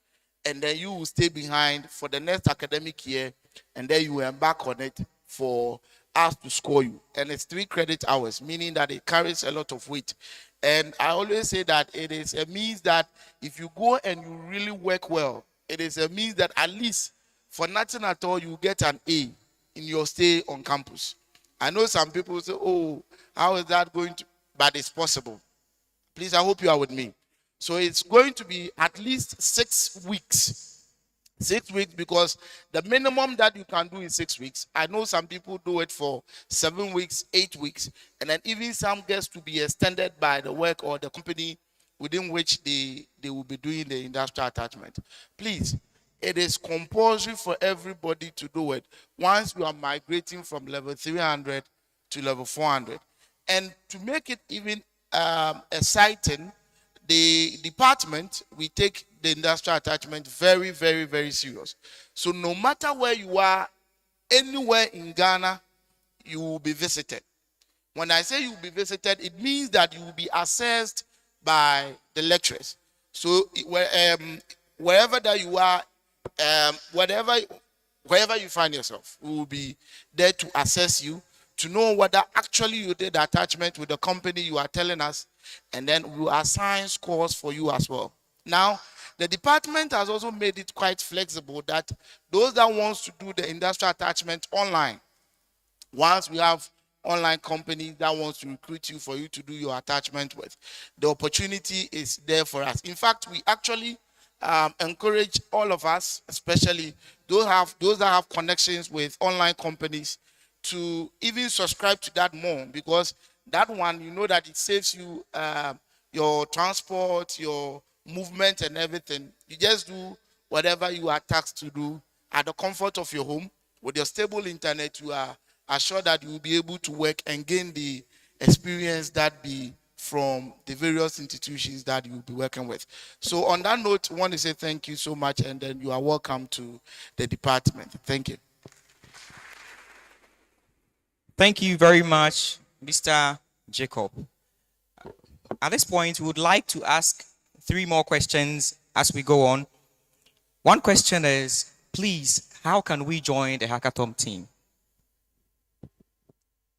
and then you will stay behind for the next academic year, and then you will embark on it for us to score you. And it's 3 credit hours, meaning that it carries a lot of weight. And I always say that it is a means that if you go and you really work well, it is a means that at least for nothing at all, you get an A in your stay on campus. I know some people say, oh, how is that going to? But it's possible. Please, I hope you are with me. So it's going to be at least 6 weeks. 6 weeks, because the minimum that you can do is 6 weeks. I know some people do it for 7 weeks, 8 weeks, and then even some gets to be extended by the work or the company within which they will be doing the industrial attachment. Please, it is compulsory for everybody to do it once you are migrating from level 300 to level 400. And to make it even exciting, the department, we take the industrial attachment very, very, very serious. So no matter where you are, anywhere in Ghana, you will be visited. When I say you will be visited, it means that you will be assessed by the lecturers. So wherever that you are, wherever you find yourself, we will be there to assess you, to know whether actually you did the attachment with the company you are telling us, and then we will assign scores for you as well. Now, the department has also made it quite flexible that those that wants to do the industrial attachment online, once we have online company that wants to recruit you for you to do your attachment with, the opportunity is there for us. In fact, we actually encourage all of us, especially those that have connections with online companies, to even subscribe to that more, because that one, you know that it saves you your transport, your movement and everything. You just do whatever you are tasked to do at the comfort of your home with your stable internet. You are assured that you will be able to work and gain the experience that be from the various institutions that you will be working with. So on that note, I want to say thank you so much, and then you are welcome to the department. Thank you. Thank you very much, Mr. Jacob. At this point, we would like to ask 3 more questions as we go on. One question is, please, how can we join the hackathon team?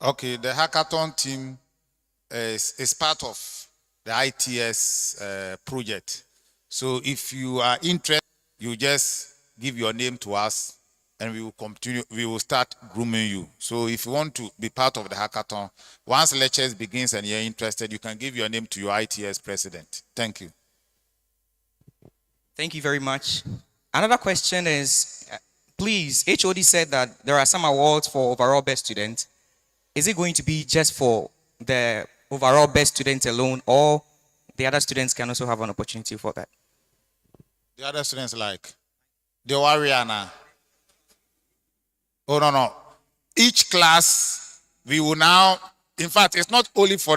Okay, the hackathon team is part of the ITS project. So if you are interested, you just give your name to us, and we will continue, we will start grooming you. So if you want to be part of the hackathon, once lectures begins and you're interested, you can give your name to your ITS president. Thank you. Thank you very much. Another question is, please, HOD said that there are some awards for overall best student. Is it going to be just for the overall best student alone, or the other students can also have an opportunity for that? The other students like the warrior now. Oh no. Each class we will now, in fact, it's not only for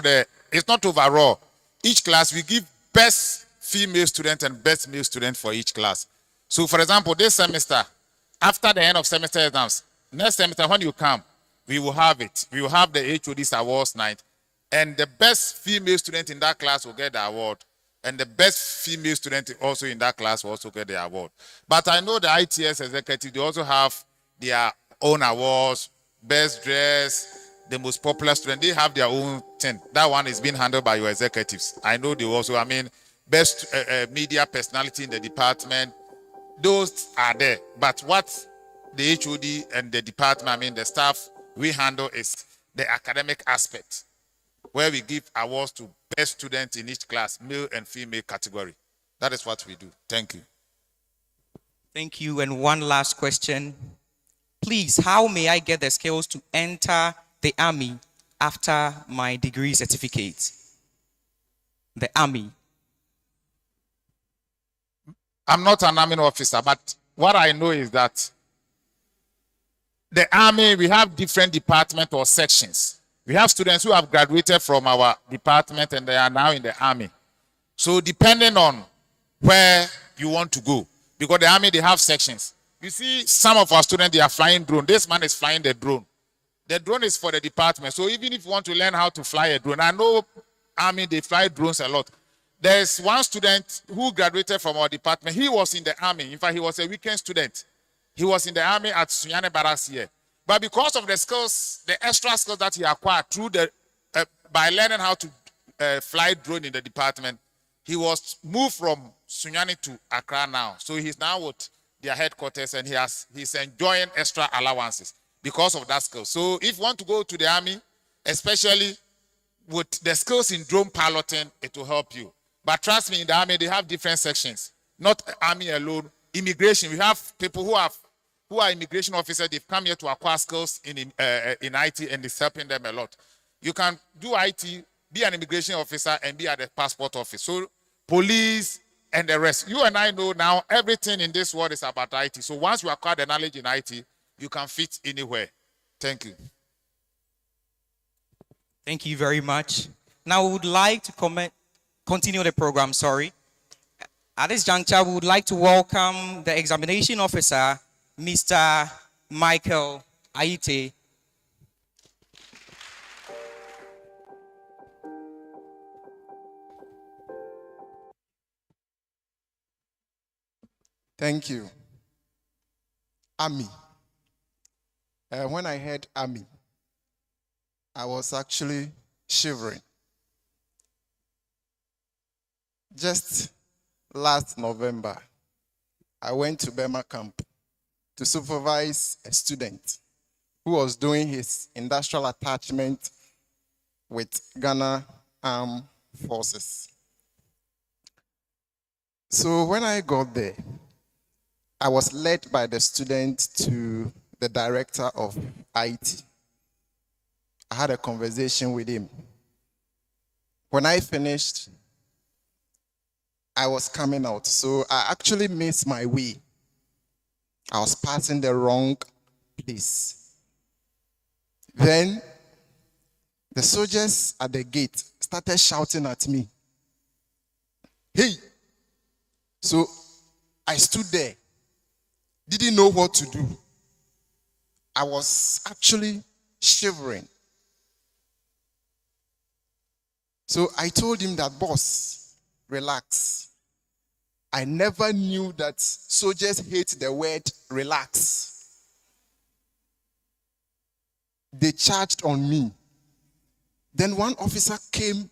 it's not overall. Each class we give best female student and best male student for each class. So for example, this semester, after the end of semester exams, next semester when you come, we will have it. We will have the HOD's awards night. And the best female student in that class will get the award. And the best female student also in that class will also get the award. But I know the ITS executive, they also have their own awards, best dress, the most popular student. They have their own thing. That one is being handled by your executives. I know they also, best media personality in the department. Those are there. But what the HOD and the department, the staff, we handle is the academic aspect, where we give awards to best students in each class, male and female category. That is what we do. Thank you. Thank you. And one last question. Please, how may I get the skills to enter the army after my degree certificate? The army. I'm not an army officer, but what I know is that the army, we have different departments or sections. We have students who have graduated from our department and they are now in the army. So depending on where you want to go, because the army, they have sections. You see, some of our students, they are flying drone. This man is flying the drone. The drone is for the department. So even if you want to learn how to fly a drone, I know army, they fly drones a lot. There's one student who graduated from our department. He was in the army. In fact, he was a weekend student. He was in the army at Sunyane Barracks here. But because of the skills, the extra skills that he acquired through by learning how to fly drone in the department, he was moved from Sunyane to Accra now. So he's now with their headquarters and he's enjoying extra allowances because of that skill. So if you want to go to the army, especially with the skills in drone piloting, it will help you. But trust me, in the army, they have different sections. Not army alone. Immigration, we have people who are immigration officers. They've come here to acquire skills in IT, and it's helping them a lot. You can do IT, be an immigration officer, and be at the passport office. So police and the rest. You and I know now everything in this world is about IT. So once you acquire the knowledge in IT, you can fit anywhere. Thank you. Thank you very much. Now we would like to continue the program, At this juncture, we would like to welcome the examination officer, Mr. Michael Aite. Thank you. Army. When I heard army, I was actually shivering. Just last November, I went to Burma camp to supervise a student who was doing his industrial attachment with Ghana Armed Forces. So when I got there, I was led by the student to the director of IT. I had a conversation with him. When I finished, I was coming out, so I actually missed my way. I was passing the wrong place. Then the soldiers at the gate started shouting at me, "Hey!" So I stood there, didn't know what to do. I was actually shivering. So I told him that, "Boss, relax." I never knew that soldiers hate the word relax. They charged on me. Then one officer came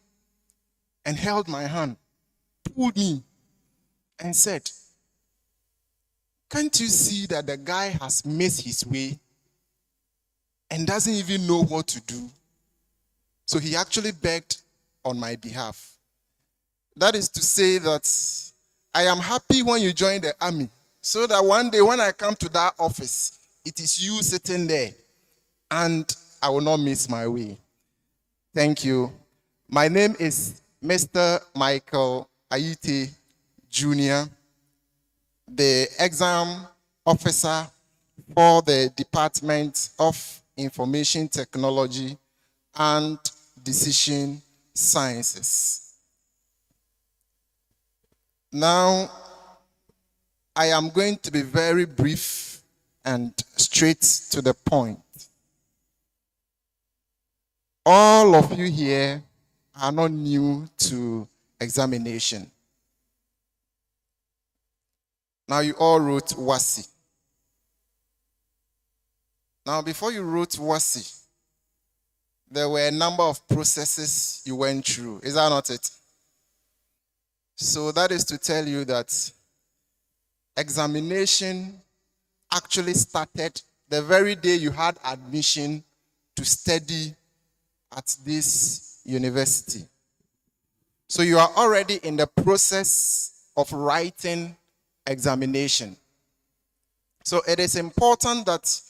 and held my hand, pulled me, and said, Can't you see that the guy has missed his way and doesn't even know what to do? So he actually begged on my behalf. That is to say that I am happy when you join the army, so that one day when I come to that office, it is you sitting there and I will not miss my way. Thank you. My name is Mr. Michael Ayite Jr., the exam officer for the Department of Information Technology and Decision Sciences. Now, I am going to be very brief and straight to the point. All of you here are not new to examination. Now, you all wrote WASI. Now, before you wrote WASI, there were a number of processes you went through. Is that not it? So that is to tell you that examination actually started the very day you had admission to study at this university. So you are already in the process of writing examination. So it is important that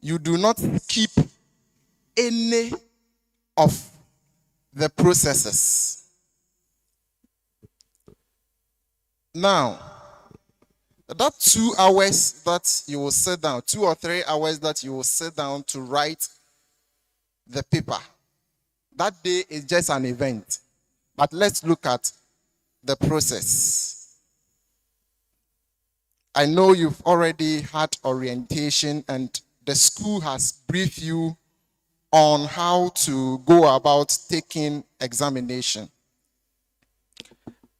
you do not skip any of the processes. Now, that 2 hours that you will sit down, 2 or 3 hours that you will sit down to write the paper, that day is just an event. But let's look at the process. I know you've already had orientation and the school has briefed you on how to go about taking examination.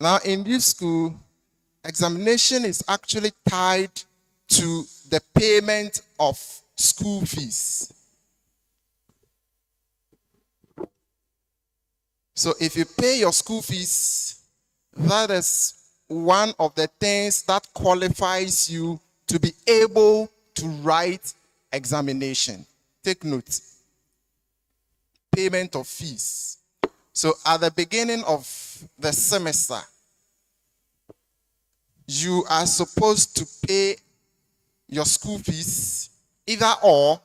Now, in this school, examination is actually tied to the payment of school fees. So if you pay your school fees, that is one of the things that qualifies you to be able to write examination. Take note. Payment of fees. So at the beginning of the semester, you are supposed to pay your school fees either or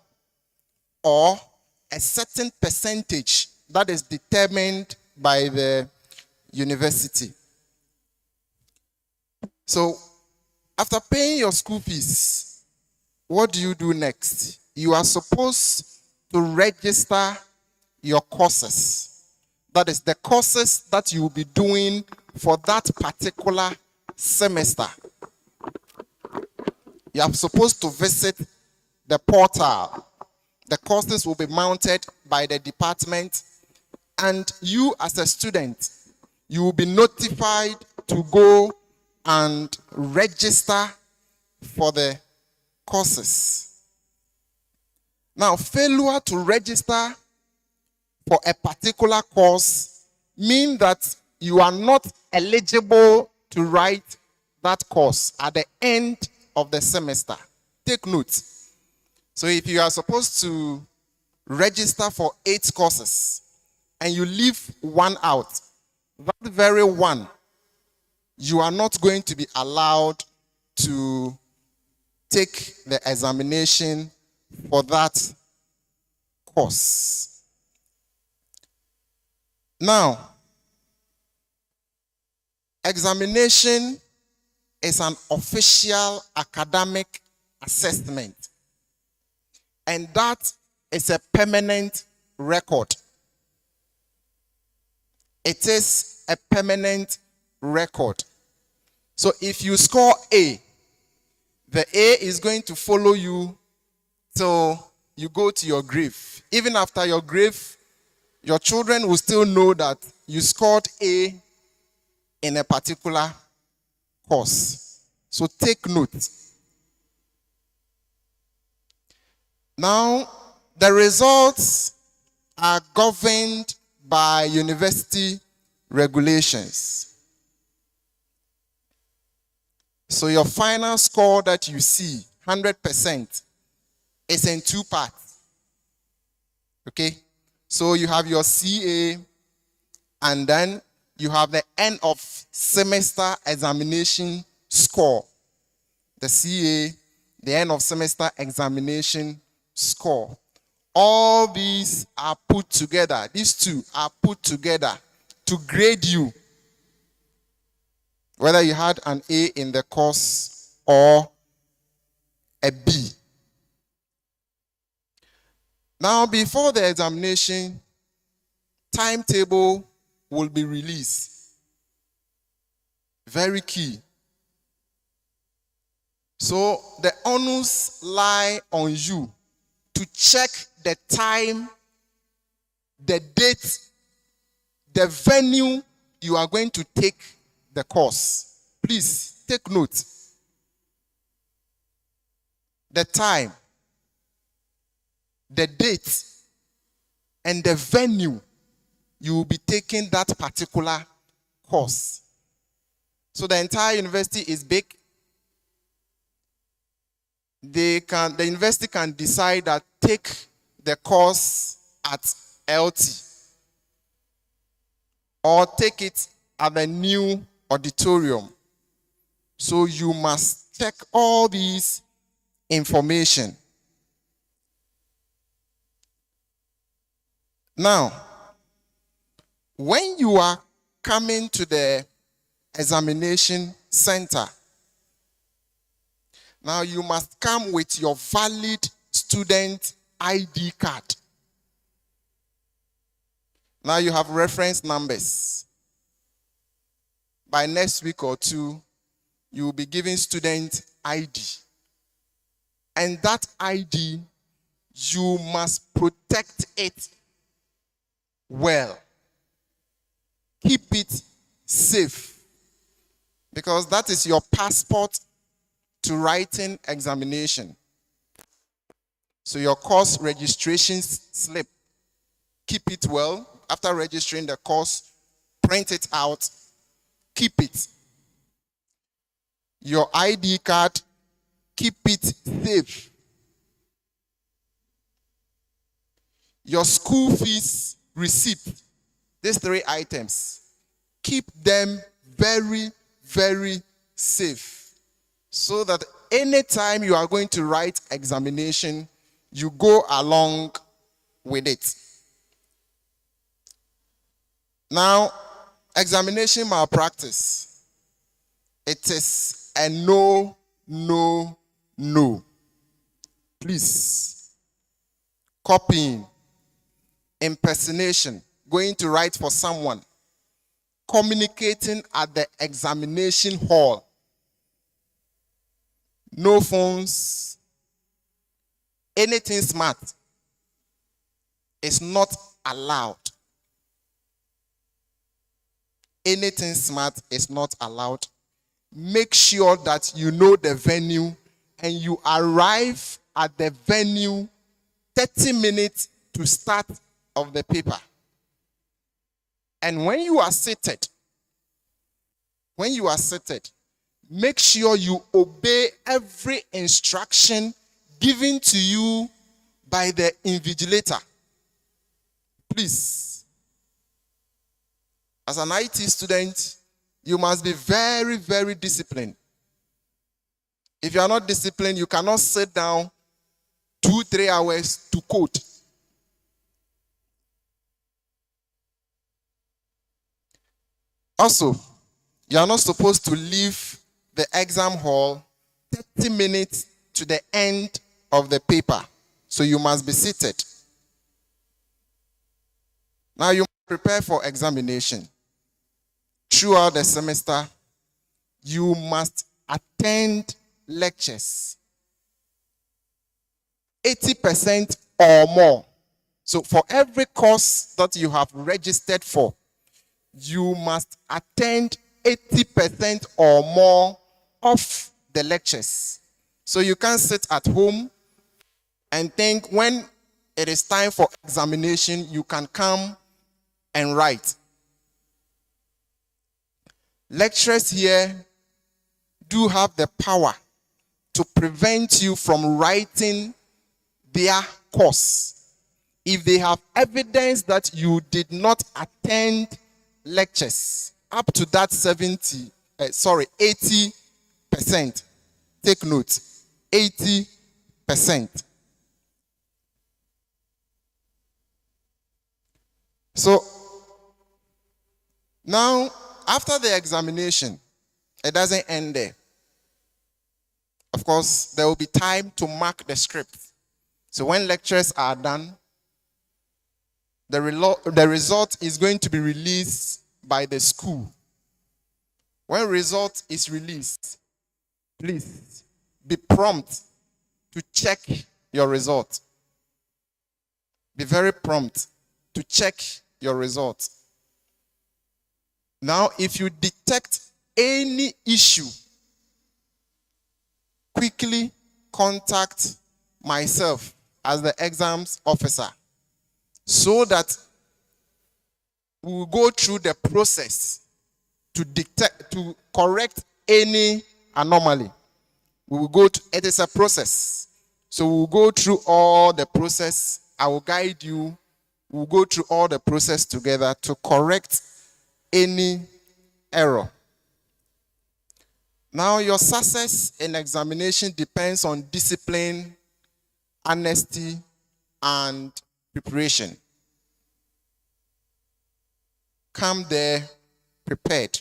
a certain percentage that is determined by the university. So after paying your school fees, what do you do next? You are supposed to register your courses. That is the courses that you will be doing for that particular semester. You are supposed to visit the portal. The courses will be mounted by the department, and you as a student, you will be notified to go and register for the courses. Now, failure to register for a particular course means that you are not eligible to write that course at the end of the semester. Take note. So if you are supposed to register for 8 courses and you leave one out, that very one, you are not going to be allowed to take the examination for that course. Now, examination is an official academic assessment, and that is a permanent record. It is a permanent record. So if you score A, the A is going to follow you till you go to your grave. Even after your grave, your children will still know that you scored A in a particular course. So take note. Now, the results are governed by university regulations. So your final score that you see, 100%, is in two parts. Okay? So you have your CA, and then you have the end of semester examination score. The CA, the end of semester examination score. All these are put together. These two are put together to grade you, whether you had an A in the course or a B. Now, before the examination, timetable will be released. Very key. So the onus lie on you to check the time, the date, the venue you are going to take the course. Please take note. The time, the date, and the venue you will be taking that particular course. So the entire university is big. The university can decide that take the course at LT or take it at the new auditorium. So you must check all these information. Now, when you are coming to the examination center, now you must come with your valid student ID card. Now you have reference numbers. By next week or two, you will be given student ID. And that ID, you must protect it well. Keep it safe. Because that is your passport to writing examination. So your course registration slip, keep it well. After registering the course, print it out, keep it. Your ID card, keep it safe. Your school fees receipt, these three items, keep them very, very safe. So that anytime you are going to write examination, you go along with it. Now, examination malpractice. It is a no, no, no. Please. Copying, impersonation, going to write for someone, communicating at the examination hall. No phones, anything smart is not allowed. Anything smart is not allowed. Make sure that you know the venue and you arrive at the venue 30 minutes to start of the paper. And when you are seated, make sure you obey every instruction given to you by the invigilator. Please. As an IT student, you must be very, very disciplined. If you are not disciplined, you cannot sit down 2-3 hours to code. Also, you are not supposed to leave the exam hall 30 minutes to the end of the paper. So you must be seated. Now you prepare for examination. Throughout the semester, you must attend lectures. 80% or more. So for every course that you have registered for, you must attend 80% or more of the lectures. So you can't sit at home and think when it is time for examination, you can come and write. Lecturers here, do have the power to prevent you from writing their course if they have evidence that you did not attend lectures up to that 80%. Take note, 80%. So now, after the examination, it doesn't end there. Of course, there will be time to mark the script. So when lectures are done, the result is going to be released by the school. When result is released, please be prompt to check your result. Be very prompt to check your result. Now, if you detect any issue, quickly contact myself as the exams officer so that we will go through the process to correct any anomaly. It is a process. So we will go through all the process. I will guide you. We will go through all the process together to correct any error. Now, your success in examination depends on discipline, honesty, and preparation. Come there prepared.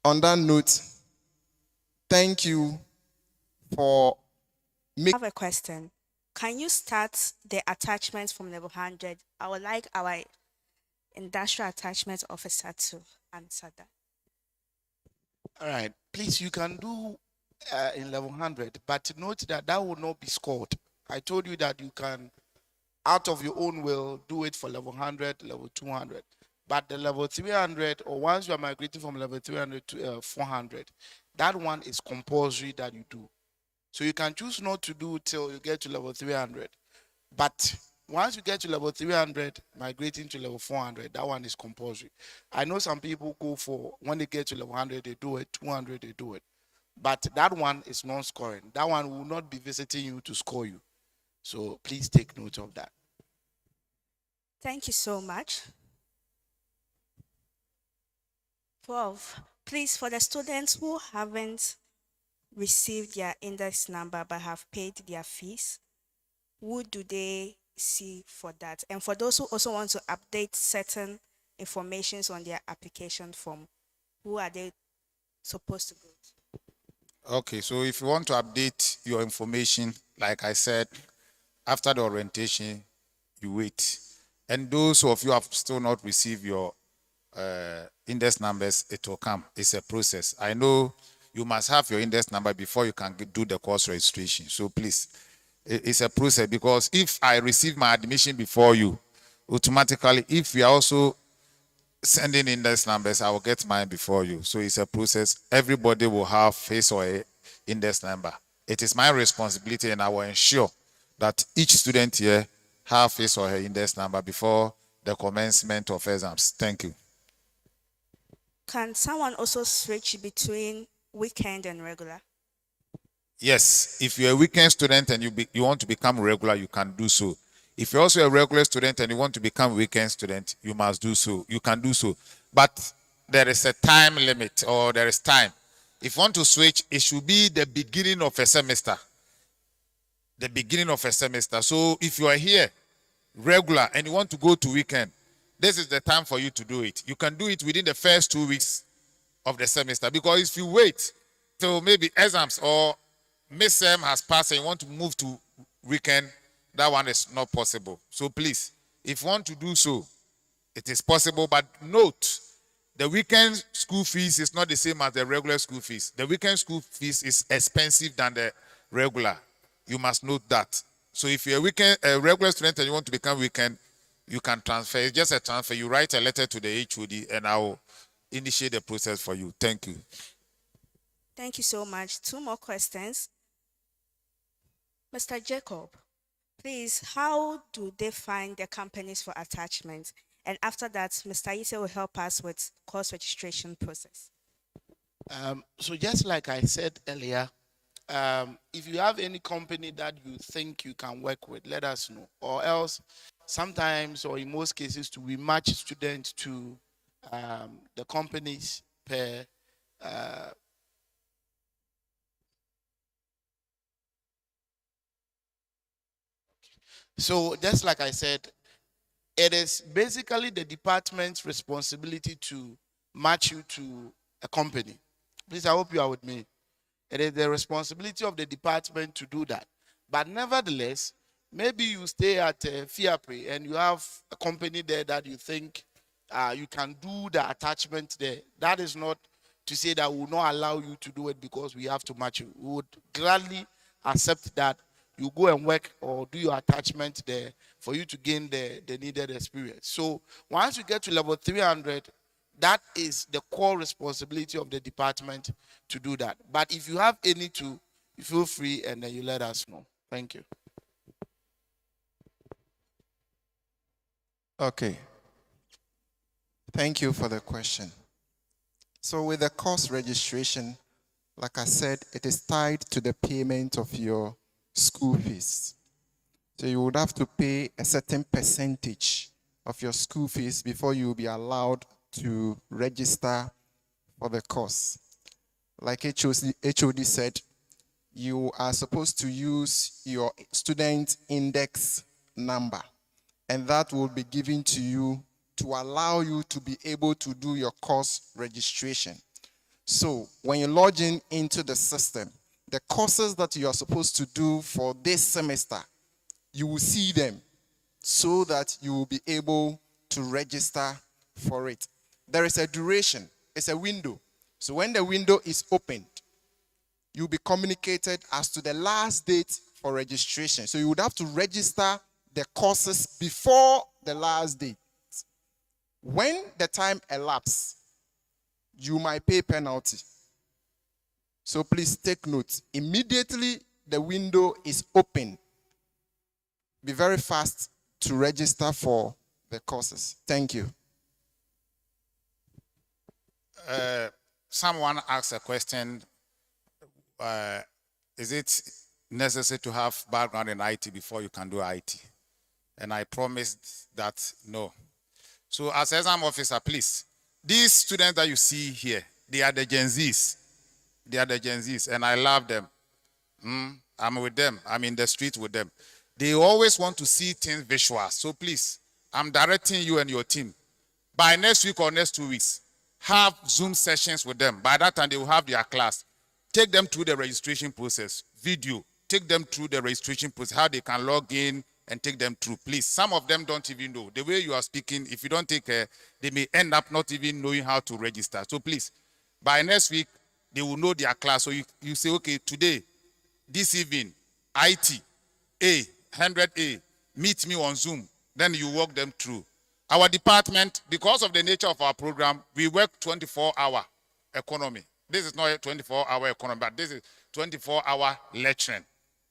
On that note, thank you for I have a question. Can you start the attachments from level 100? I would like our industrial attachment officer to answer that. All right. Please, you can do in level 100, but note that that will not be scored. I told you that you can, out of your own will, do it for level 100, level 200. But the level 300, or once you are migrating from level 300 to 400, that one is compulsory that you do. So you can choose not to do till you get to level 300. But once you get to level 300, migrating to level 400, that one is compulsory. I know some people go for, when they get to level 100, they do it, 200, they do it. But that one is non-scoring. That one will not be visiting you to score you. So please take note of that. Thank you so much. 12. Please, for the students who haven't received their index number but have paid their fees, who do they see for that? And for those who also want to update certain informations on their application form, who are they supposed to go to? Okay, so if you want to update your information, like I said, after the orientation, you wait. And those of you who have still not received your index numbers, it will come. It's a process. I know you must have your index number before you can do the course registration. So please, it's a process, because if I receive my admission before you, automatically, if we are also sending index numbers, I will get mine before you. So it's a process. Everybody will have his or her index number. It is my responsibility, and I will ensure that each student here have his or her index number before the commencement of exams. Thank you. Can someone also switch between weekend and regular? Yes, if you're a weekend student and you want to become regular, you can do so. If you're also a regular student and you want to become a weekend student, you must do so. You can do so. But there is a time limit, or there is time. If you want to switch, it should be the beginning of a semester. The beginning of a semester. So if you are here regular and you want to go to weekend, this is the time for you to do it. You can do it within the first 2 weeks of the semester, because if you wait till maybe exams or midterm has passed and you want to move to weekend, that one is not possible. So please, if you want to do so, it is possible, but note, the weekend school fees is not the same as the regular school fees. The weekend school fees is expensive than the regular. You must note that. So if you're a regular student and you want to become weekend, you can transfer. It's just a transfer. You write a letter to the HOD and I will initiate the process for you. Thank you. Thank you so much. 2 more questions. Mr. Jacob, please, how do they find the companies for attachments? And after that, Mr. Ise will help us with course registration process. So just like I said earlier, if you have any company that you think you can work with, let us know. Or else, sometimes or in most cases, we match students to the companies per. So just like I said, it is basically the department's responsibility to match you to a company. Please, I hope you are with me. It is the responsibility of the department to do that. But nevertheless, maybe you stay at FIAPRE and you have a company there that you think you can do the attachment there. That is not to say that we will not allow you to do it because we have to match you. We would gladly accept that you go and work or do your attachment there for you to gain the needed experience. So once you get to level 300, that is the core responsibility of the department to do that. But if you have any to, you feel free and then you let us know. Thank you. Okay. Thank you for the question. So with the course registration, like I said, it is tied to the payment of your school fees. So you would have to pay a certain percentage of your school fees before you will be allowed to register for the course. Like HOD said, you are supposed to use your student index number, and that will be given to you to allow you to be able to do your course registration. So when you log in into the system, the courses that you are supposed to do for this semester, you will see them so that you will be able to register for it. There is a duration, it's a window. So when the window is opened, you'll be communicated as to the last date for registration. So you would have to register the courses before the last date. When the time elapses, you might pay penalty. So please take note. Immediately the window is open, be very fast to register for the courses. Thank you. Someone asked a question, is it necessary to have background in IT before you can do IT? And I promised that no. So as exam officer, please, these students that you see here, they are the Gen Zs. They are the Gen Zs, and I love them. I'm with them. I'm in the street with them. They always want to see things visual. So please, I'm directing you and your team. By next week or next 2 weeks, have Zoom sessions with them. By that time, they will have their class. Take them through the registration process, video. Take them through the registration process, how they can log in and take them through. Please, some of them don't even know. The way you are speaking, if you don't take care, they may end up not even knowing how to register. So please, by next week, they will know their class. So you say, okay, today, this evening, IT, A, 100A, meet me on Zoom. Then you walk them through. Our department, because of the nature of our program, we work 24-hour economy. This is not a 24-hour economy, but this is 24-hour lecturing.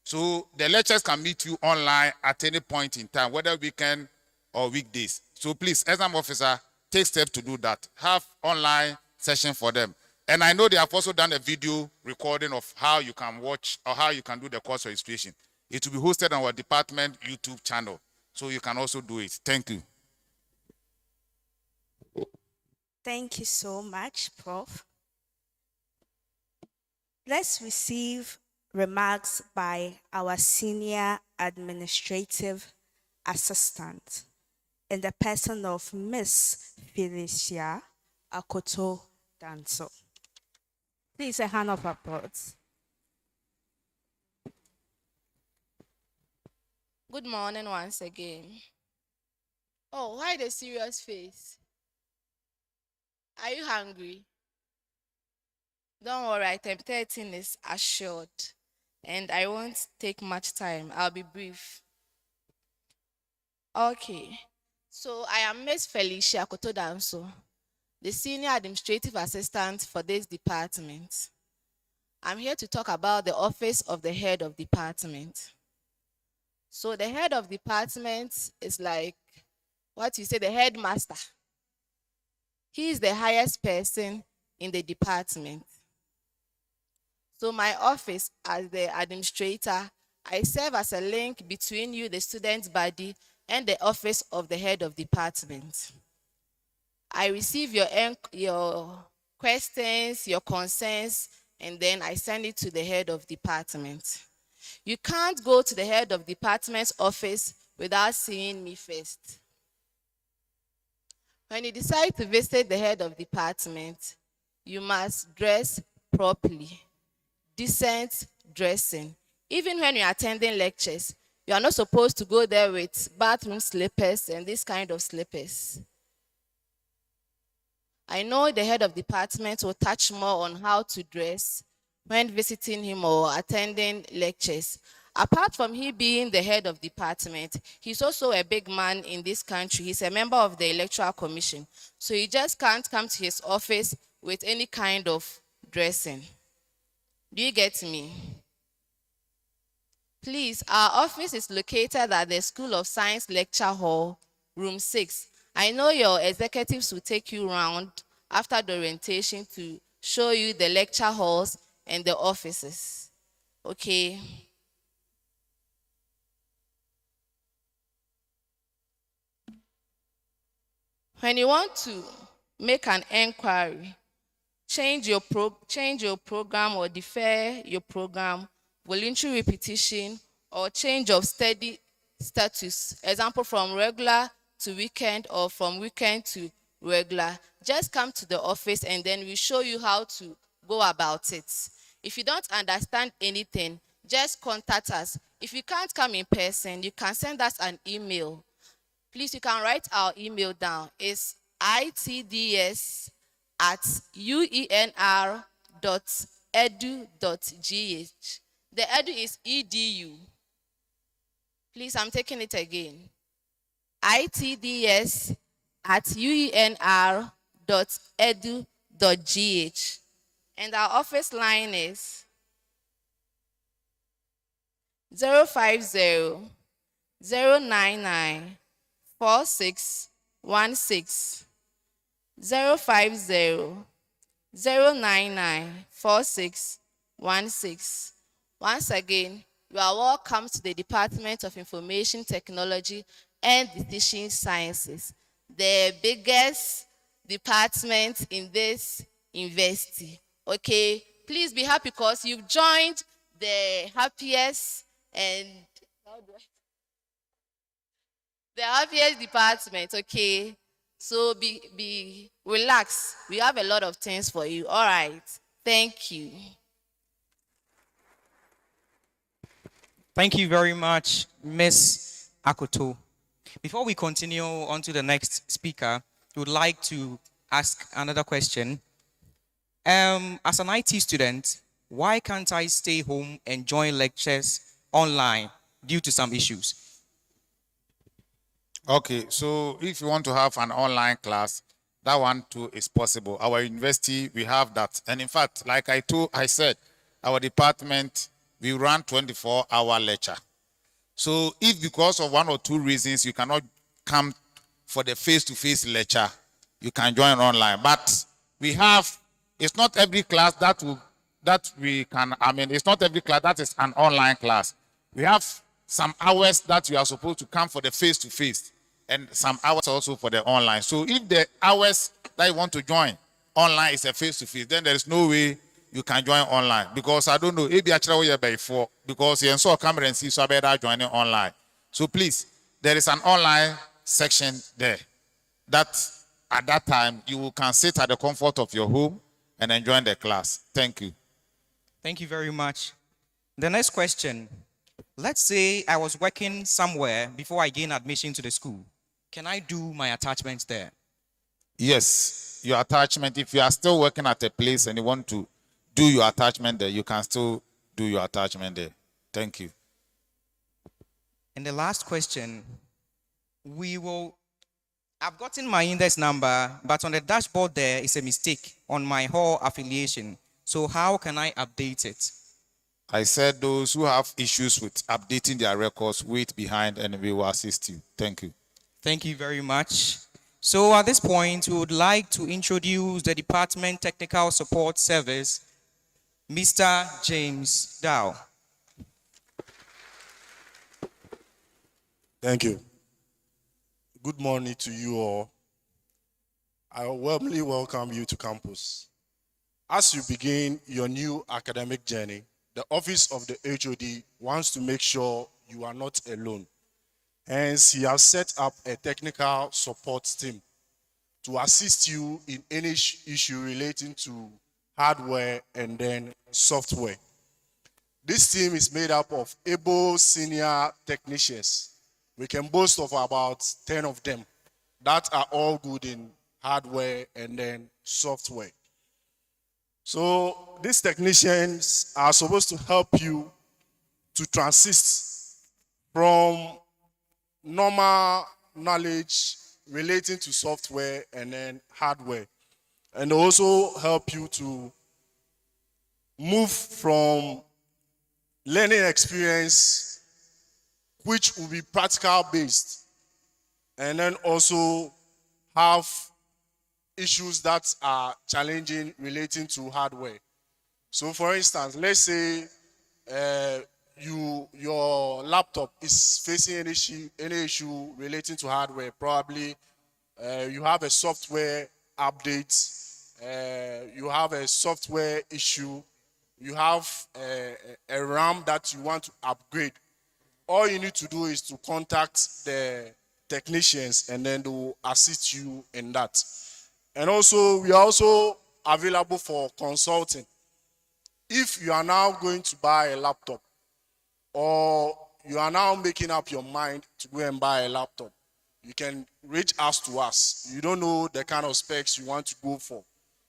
So the lectures can meet you online at any point in time, whether weekend or weekdays. So please, exam officer, take steps to do that. Have online session for them. And I know they have also done a video recording of how you can watch or how you can do the course registration. It will be hosted on our department YouTube channel. So you can also do it. Thank you. Thank you so much, Prof. Let's receive remarks by our senior administrative assistant in the person of Miss Felicia Akoto Danso. Please, a hand of applause. Good morning once again. Oh, why the serious face? Are you hungry? Don't worry, item 13 is assured, and I won't take much time. I'll be brief. Okay, so I am Miss Felicia Kotodanso, the Senior Administrative Assistant for this department. I'm here to talk about the Office of the Head of Department. So the Head of Department is like what you say, the headmaster. He is the highest person in the department. So my office as the administrator, I serve as a link between you, the student body, and the office of the head of department. I receive your questions, your concerns, and then I send it to the head of department. You can't go to the head of department's office without seeing me first. When you decide to visit the head of department, you must dress properly, decent dressing. Even when you're attending lectures, you are not supposed to go there with bathroom slippers and this kind of slippers. I know the head of department will touch more on how to dress when visiting him or attending lectures. Apart from he being the head of department, he's also a big man in this country. He's a member of the Electoral Commission. So he just can't come to his office with any kind of dressing. Do you get me? Please, our office is located at the School of Science Lecture Hall, room 6. I know your executives will take you around after the orientation to show you the lecture halls and the offices. Okay? When you want to make an inquiry, change your program or defer your program, voluntary repetition, or change of study status, example from regular to weekend or from weekend to regular, just come to the office and then we show you how to go about it. If you don't understand anything, just contact us. If you can't come in person, you can send us an email. Please, you can write our email down. It's itds@uenr.edu.gh. The edu is edu. Please, I'm taking it again. itds@uenr.edu.gh. And our office line is 050 099 4616. 050 099 4616. Once again, you are welcome to the Department of Information Technology and Decision Sciences, the biggest department in this university. Okay, please be happy because you've joined the happiest and the happiest department. Okay, so be relaxed. We have a lot of things for you. All right, thank you. Thank you very much, Miss Akoto. Before we continue on to the next speaker, we would like to ask another question. As an IT student, why can't I stay home and join lectures online due to some issues? Okay, so if you want to have an online class, that one too is possible. Our university, we have that. And in fact, like I said, our department, we run 24-hour lecture. So if because of one or two reasons you cannot come for the face-to-face lecture, you can join online. But we have, it's not every class it's not every class that is an online class. We have some hours that you are supposed to come for the face-to-face and some hours also for the online. So if the hours that you want to join online is a face-to-face, then there is no way you can join online. Because I don't know, maybe actually before, because you saw camera and see so better joining online. So please, there is an online section there that at that time you can sit at the comfort of your home and enjoy the class. Thank you. Thank you very much. The next question. Let's say I was working somewhere before I gain admission to the school. Can I do my attachments there? Yes, your attachment, if you are still working at a place and you want to do your attachment there, you can still do your attachment there. Thank you. And the last question, I've gotten my index number, but on the dashboard there is a mistake on my hall affiliation. So how can I update it? I said those who have issues with updating their records, wait behind and we will assist you. Thank you. Thank you very much. So at this point, we would like to introduce the Department Technical Support Service, Mr. James Dow. Thank you. Good morning to you all. I warmly welcome you to campus. As you begin your new academic journey, the Office of the HOD wants to make sure you are not alone. Hence, he has set up a technical support team to assist you in any issue relating to hardware and then software. This team is made up of able senior technicians. We can boast of about 10 of them that are all good in hardware and then software. So these technicians are supposed to help you to transist from normal knowledge relating to software and then hardware, and also help you to move from learning experience, which will be practical based, and then also have issues that are challenging relating to hardware. So for instance, let's say your laptop is facing any issue relating to hardware. Probably you have a software update, you have a software issue, you have a RAM that you want to upgrade. All you need to do is to contact the technicians and then they will assist you in that. And also, we are also available for consulting. If you are now going to buy a laptop, or you are now making up your mind to go and buy a laptop, you can reach out to us. You don't know the kind of specs you want to go for.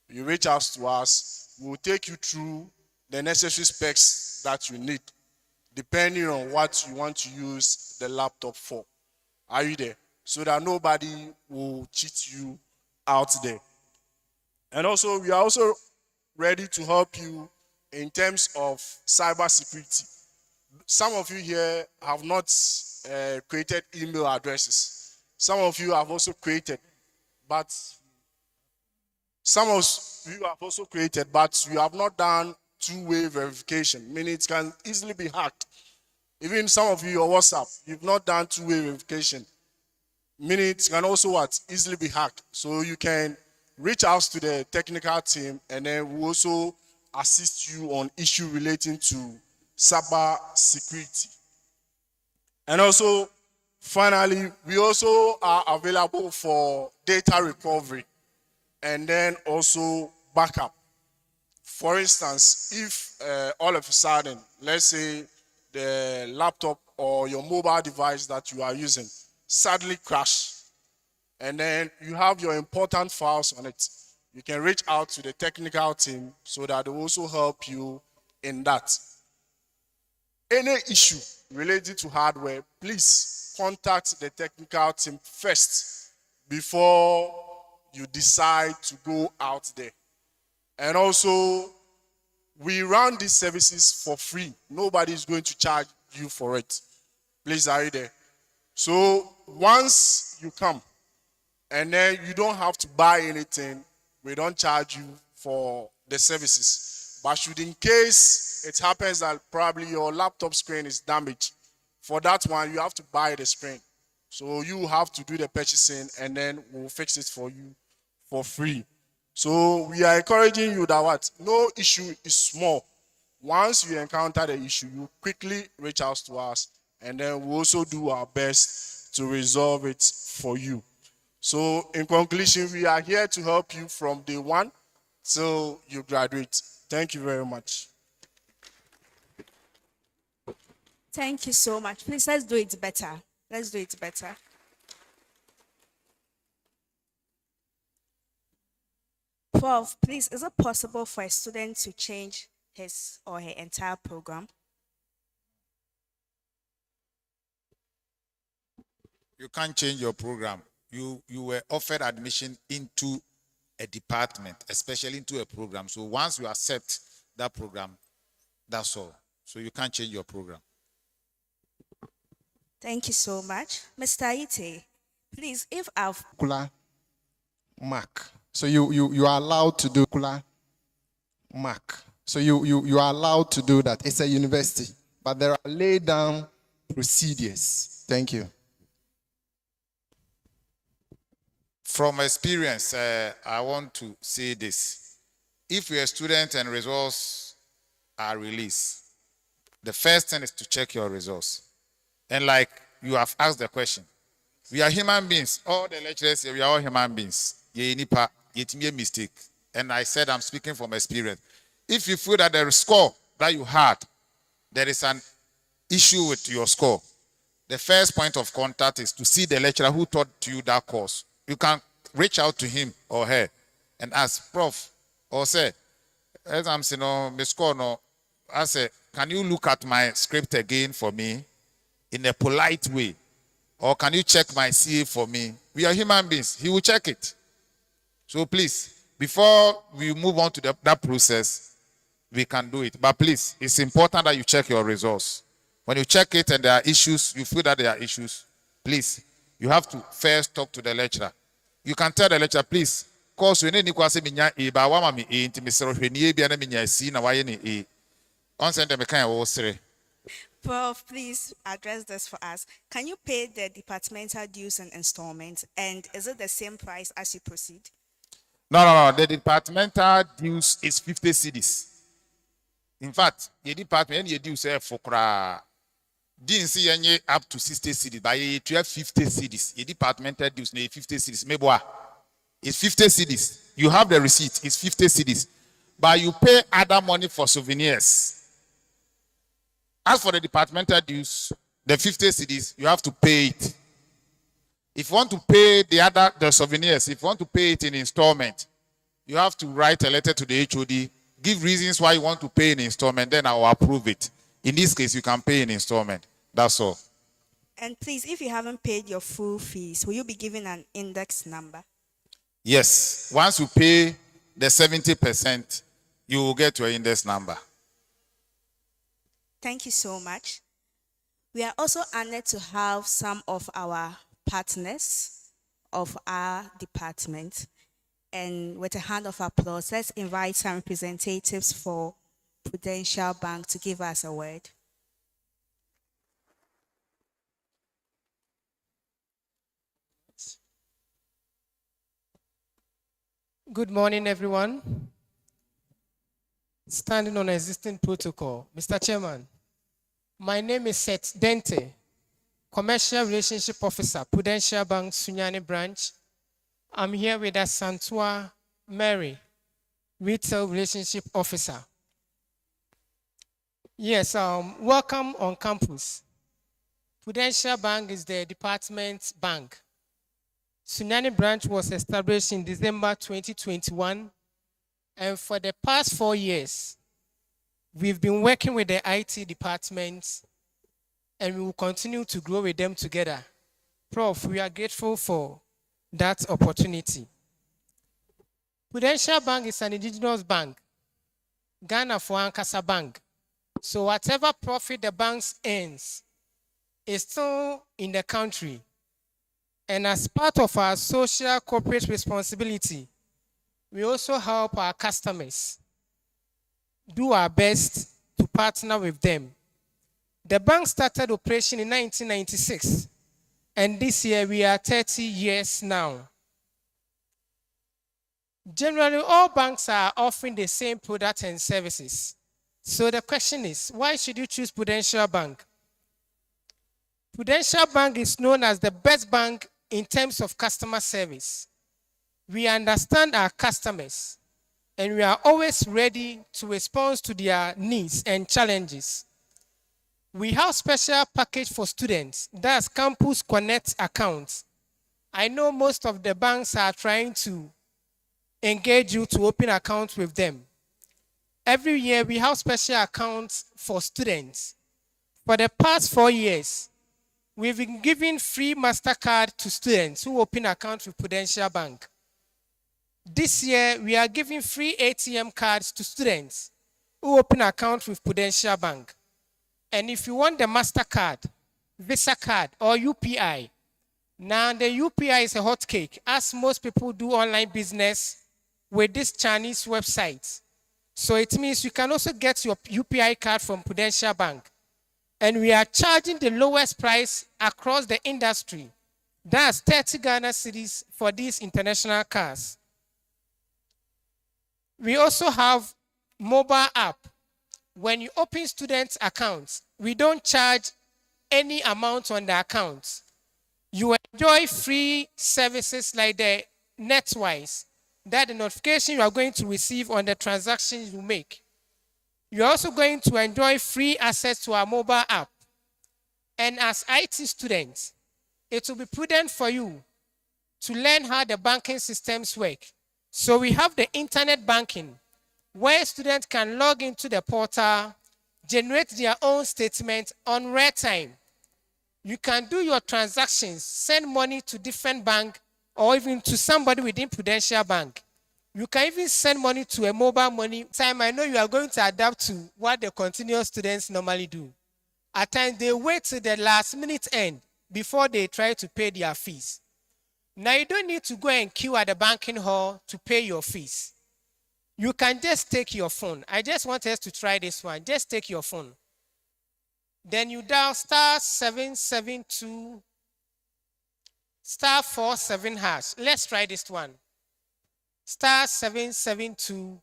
You reach out to us, we will take you through the necessary specs that you need, depending on what you want to use the laptop for. Are you there? So that nobody will cheat you out there. And also, we are also ready to help you in terms of cybersecurity. Some of you here have not created email addresses. Some of you have also created, but you have not done two-way verification, meaning it can easily be hacked. Even some of you, your WhatsApp, you've not done two-way verification, meaning it can also easily be hacked. So you can reach out to the technical team, and then we'll also assist you on issue relating to cyber security. And also, finally, we also are available for data recovery and then also backup. For instance, if all of a sudden, let's say the laptop or your mobile device that you are using suddenly crash, and then you have your important files on it, you can reach out to the technical team so that they will also help you in that. Any issue related to hardware, please contact the technical team first before you decide to go out there. And also, we run these services for free. Nobody is going to charge you for it. Please, are you there? So once you come, and then you don't have to buy anything, we don't charge you for the services. But should in case it happens that probably your laptop screen is damaged, for that one you have to buy the screen. So you have to do the purchasing, and then we'll fix it for you for free. So we are encouraging you that no issue is small. Once you encounter the issue, you quickly reach out to us, and then we'll also do our best to resolve it for you. So in conclusion, we are here to help you from day one till you graduate. Thank you very much. Thank you so much. Please, let's do it better. Let's do it better. Prof, please, is it possible for a student to change his or her entire program? You can't change your program. You were offered admission into a department, especially into a program. So once you accept that program, that's all. So you can't change your program. Thank you so much. Mr. Ite, Please, if I've particular mark. So you are allowed to do particular mark. So you are allowed to do that. It's a university, but there are laid down procedures. Thank you. From experience, I want to say this. If you're a student and results are released, the first thing is to check your results. And like you have asked the question, we are human beings. All the lecturers here, we are all human beings. You made a mistake. And I said I'm speaking from experience. If you feel that the score that you had, there is an issue with your score, the first point of contact is to see the lecturer who taught you that course. You can reach out to him or her and ask, Prof, or say, as I'm saying, no, my score, no, I say, can you look at my script again for me in a polite way? Or can you check my CA for me? We are human beings. He will check it. So please, before we move on to that process, we can do it. But please, it's important that you check your results. When you check it and there are issues, you feel that there are issues, please, you have to first talk to the lecturer. You can tell the lecturer, please, course we need to say minya e ba wa ma me e nti me sero hwenie bia na minya si na wa ye ne e. On send them kind of sere. Prof, please address this for us. Can you pay the departmental dues and installments? And is it the same price as you proceed? No. The departmental dues is 50 cedis. In fact, the department you dues for kra didn't see any up to 60 cedis, but you have 50 cedis. The departmental dues 50 cedis. Maybe it's 50 cedis. You have the receipt. It's 50 cedis, but you pay other money for souvenirs. As for the departmental dues, the 50 cedis, you have to pay it. If you want to pay the souvenirs, if you want to pay it in installment, you have to write a letter to the HOD, give reasons why you want to pay in installment, then I will approve it. In this case, you can pay in installment. That's all. And please, if you haven't paid your full fees, will you be given an index number? Yes. Once you pay the 70%, you will get your index number. Thank you so much. We are also honored to have some of our partners of our department. And with a hand of applause, let's invite some representatives for Prudential Bank to give us a word. Good morning, everyone. Standing on existing protocol, Mr. Chairman, my name is Seth Dente, Commercial Relationship Officer, Prudential Bank, Sunyani Branch. I'm here with Asantua Mary, Retail Relationship Officer. Yes, welcome on campus. Prudential Bank is the department bank. Sunyani Branch was established in December 2021. And for the past 4 years, we've been working with the IT department and we will continue to grow with them together. Prof, we are grateful for that opportunity. Prudential Bank is an indigenous bank, Ghana for Ankasa Bank. So whatever profit the bank earns is still in the country. And as part of our social corporate responsibility, we also help our customers do our best to partner with them. The bank started operation in 1996, and this year we are 30 years now. Generally, all banks are offering the same products and services. So the question is, why should you choose Prudential Bank? Prudential Bank is known as the best bank in terms of customer service. We understand our customers, and we are always ready to respond to their needs and challenges. We have special package for students, that's Campus Connect accounts. I know most of the banks are trying to engage you to open accounts with them. Every year, we have special accounts for students. For the past 4 years, we've been giving free MasterCard to students who open accounts with Prudential Bank. This year, we are giving free ATM cards to students who open accounts with Prudential Bank. And if you want the MasterCard, Visa card, or UPI, Now, the UPI is a hot cake, as most people do online business with this Chinese website. So it means you can also get your UPI card from Prudential Bank. And we are charging the lowest price across the industry. That's 30 Ghana cedis for these international cars. We also have mobile app. When you open student accounts, we don't charge any amount on the account. You enjoy free services like the NetWise, that the notification you are going to receive on the transactions you make. You're also going to enjoy free access to our mobile app. And as IT students, it will be prudent for you to learn how the banking systems work. So we have the internet banking, where students can log into the portal, generate their own statement on real time. You can do your transactions, send money to different bank or even to somebody within Prudential Bank. You can even send money to a mobile money. Time I know you are going to adapt to what the continuous students normally do. At times they wait till the last minute end before they try to pay their fees. Now you don't need to go and queue at the banking hall to pay your fees. You can just take your phone. I just want us to try this one. Just take your phone. Then you dial *772 *47#. Let's try this one. *772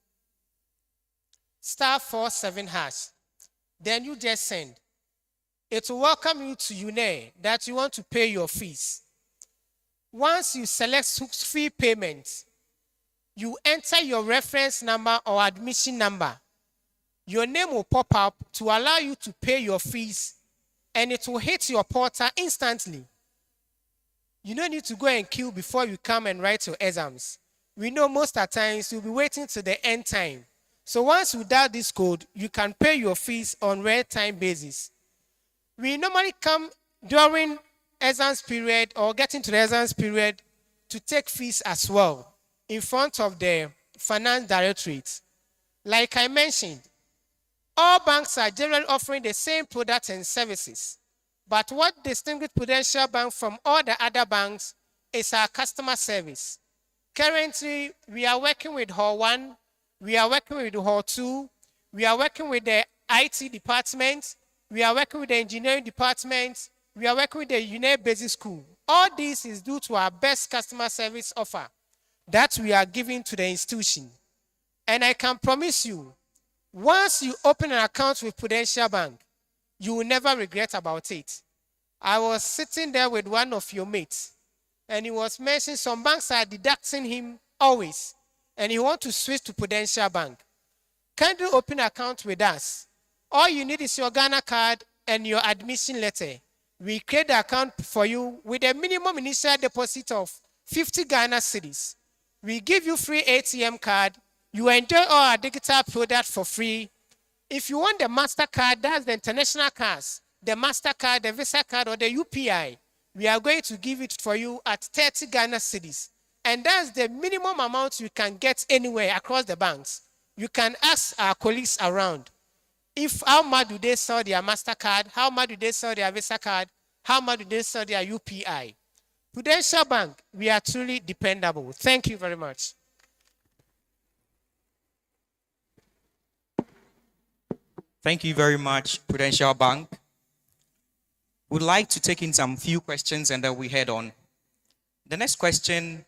*47#. Then you just send. It will welcome you to Uenr that you want to pay your fees. Once you select fee payment, you enter your reference number or admission number. Your name will pop up to allow you to pay your fees, and it will hit your portal instantly. You don't need to go and queue before you come and write your exams. We know most of the times you'll be waiting to the end time. So once you dial this code, you can pay your fees on real-time basis. We normally come during exams period or getting to the exams period to take fees as well in front of the finance directorate. Like I mentioned, all banks are generally offering the same products and services. But what distinguishes Prudential Bank from all the other banks is our customer service. Currently, we are working with Hall 1, we are working with Hall 2, we are working with the IT department, we are working with the engineering department, we are working with the Uenr Basic School. All this is due to our best customer service offer that we are giving to the institution. And I can promise you, once you open an account with Prudential Bank, you will never regret about it. I was sitting there with one of your mates, and he was mentioning some banks are deducting him always, and he wants to switch to Prudential Bank. Kindly open an account with us. All you need is your Ghana card and your admission letter. We create the account for you with a minimum initial deposit of 50 Ghana cedis. We give you free ATM card. You enjoy all our digital products for free. If you want the MasterCard, that's the international cards, the MasterCard, the Visa card, or the UPI, we are going to give it for you at 30 Ghana cedis. And that's the minimum amount you can get anywhere across the banks. You can ask our colleagues around. If how much do they sell their MasterCard, how much do they sell their Visa card, how much do they sell their UPI. Prudential Bank, we are truly dependable. Thank you very much. Thank you very much, Prudential Bank. We'd like to take in some few questions and then we head on. The next question,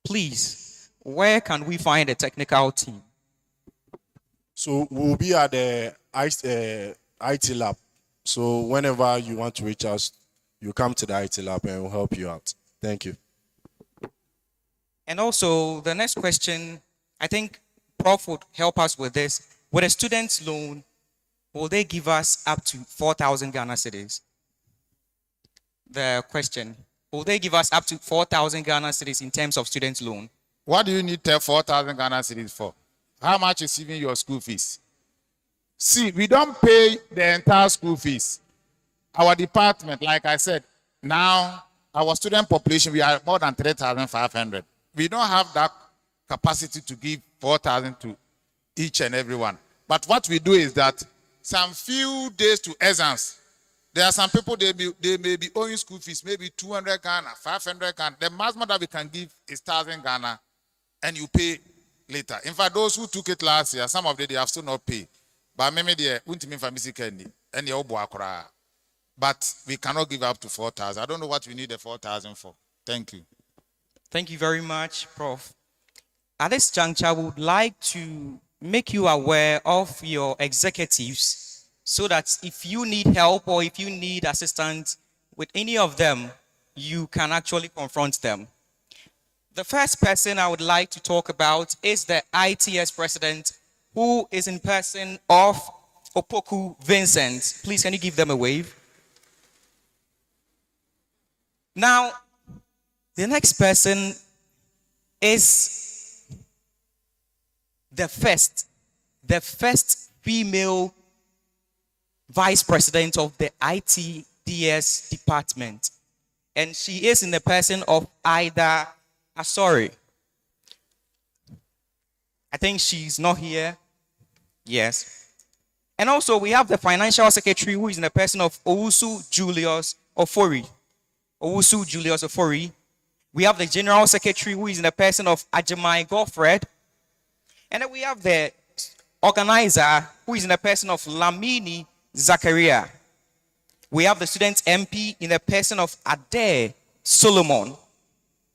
please, where can we find a technical team? So we'll be at the IT lab. So whenever you want to reach us, you come to the IT lab and we'll help you out. Thank you. And also, the next question, I think Prof would help us with this. With a student's loan, will they give us up to 4,000 Ghana cedis? The question, will they give us up to 4,000 Ghana cedis in terms of student loan? What do you need 4,000 Ghana cedis for? How much is even your school fees? See, we don't pay the entire school fees. Our department, like I said, now our student population, we are more than 3,500. We don't have that capacity to give 4,000 to each and every one. But what we do is that some few days to exams, There are some people, they may be owing school fees, maybe 200 Ghana, 500 Ghana. The maximum that we can give is 1,000 Ghana, and you pay later. In fact, those who took it last year, some of them, they have still not paid. But maybe they won't mean for and but we cannot give up to 4,000. I don't know what we need the 4,000 for. Thank you. Thank you very much, Prof. At this juncture, we would like to make you aware of your executives so that if you need help or if you need assistance with any of them, you can actually confront them. The first person I would like to talk about is the ITS president, who is in person of Opoku Vincent. Please, can you give them a wave? Now, the next person is the first female vice president of the ITDS department. And she is in the person of Ida Asori. I think she's not here. Yes. And also we have the financial secretary, who is in the person of Owusu Julius Ofori. Owusu Julius Ofori. We have the general secretary, who is in the person of Ajimai Godfred. And then we have the organizer, who is in the person of Lamini Zakaria. We have the student MP in the person of Ade Solomon.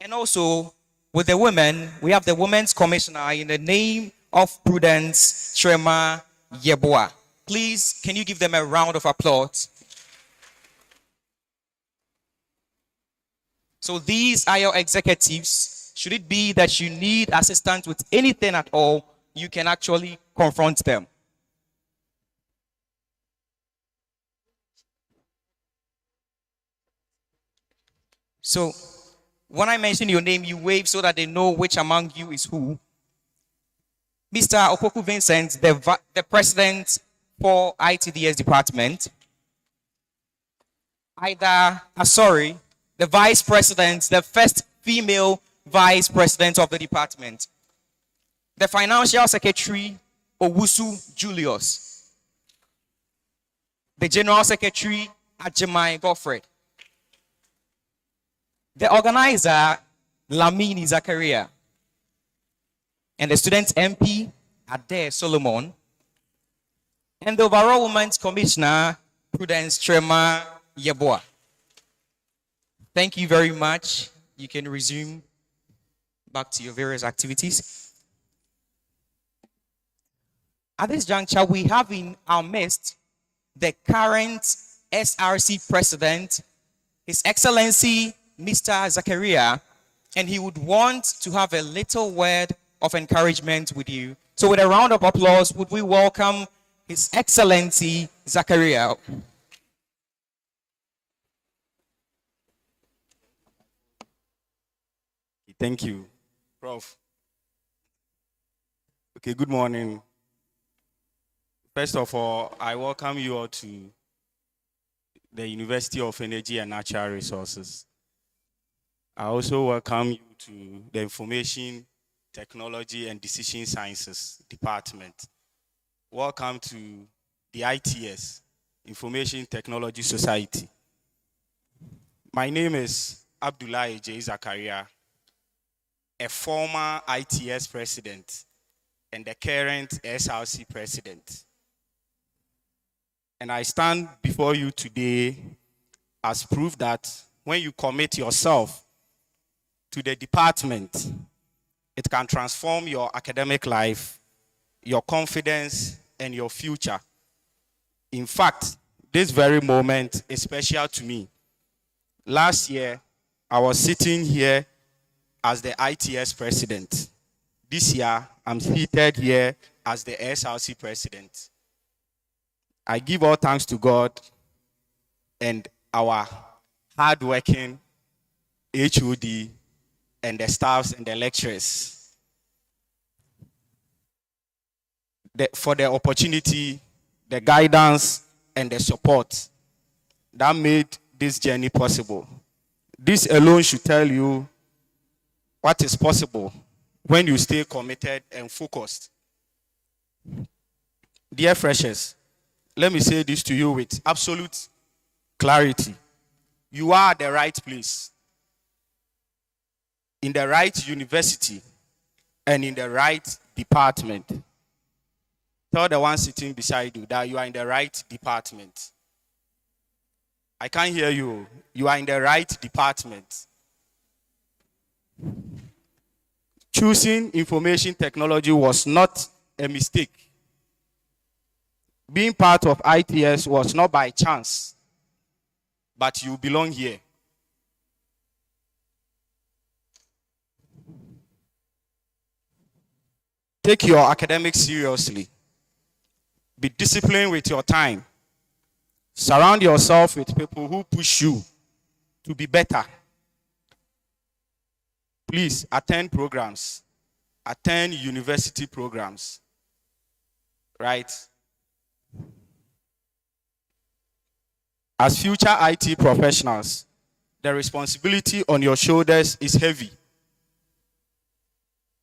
And also with the women, we have the women's commissioner in the name of Prudence Trema Yeboah. Please, can you give them a round of applause? So these are your executives. Should it be that you need assistance with anything at all, you can actually confront them. So when I mention your name, you wave so that they know which among you is who. Mr. Opoku Vincent, the president for ITDS department. Ida Asori, the vice president, the first female vice president of the department. The financial secretary, Owusu Julius. The general secretary, Ajimai Godfred. The organizer, Lamini Zakaria. And the student MP, Ade Solomon. And the overall women's commissioner, Prudence Trema Yeboah. Thank you very much. You can resume back to your various activities. At this juncture, we have in our midst the current SRC president, His Excellency Mr. Zakaria, and he would want to have a little word of encouragement with you. So with a round of applause, would we welcome His Excellency Zakaria. Thank you, Prof. Okay, good morning. First of all, I welcome you all to the University of Energy and Natural Resources. I also welcome you to the Information Technology and Decision Sciences Department. Welcome to the ITS, Information Technology Society. My name is Abdullah J. Zakaria, a former ITS president and the current SRC president. And I stand before you today as proof that when you commit yourself to the department, it can transform your academic life, your confidence, and your future. In fact, this very moment is special to me. Last year, I was sitting here as the ITS president. This year, I'm seated here as the SRC president. I give all thanks to God and our hardworking HOD and the staffs and the lecturers for the opportunity, the guidance, and the support that made this journey possible. This alone should tell you what is possible when you stay committed and focused. Dear freshers, let me say this to you with absolute clarity. You are at the right place, in the right university, and in the right department. Tell the one sitting beside you that you are in the right department. I can't hear you. You are in the right department. Choosing information technology was not a mistake. Being part of ITS was not by chance, but you belong here. Take your academics seriously. Be disciplined with your time. Surround yourself with people who push you to be better. Please attend programs. Attend university programs. Right? As future IT professionals, the responsibility on your shoulders is heavy.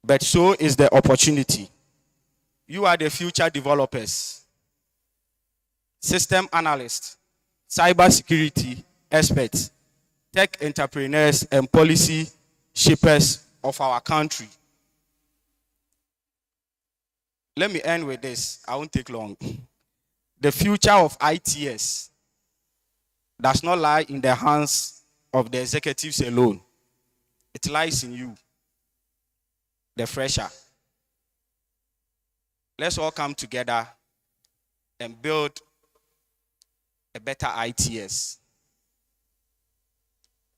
But so is the opportunity. You are the future developers, system analysts, cybersecurity experts, tech entrepreneurs, and policy shapers of our country. Let me end with this. I won't take long. The future of ITS does not lie in the hands of the executives alone. It lies in you, the fresher. Let's all come together and build a better ITS.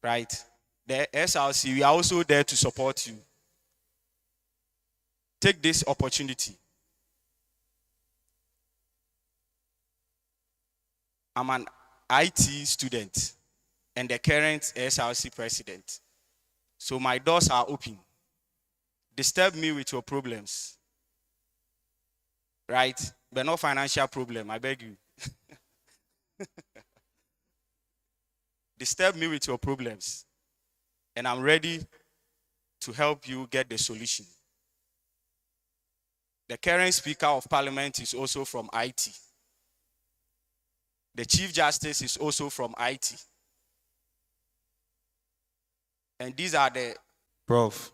Right? The SRC, we are also there to support you. Take this opportunity. I'm an IT student and the current SRC president. So my doors are open. Disturb me with your problems. Right? But no financial problem, I beg you. Disturb me with your problems. And I'm ready to help you get the solution. The current Speaker of Parliament is also from IT. The Chief Justice is also from IT. And these are the... Prof,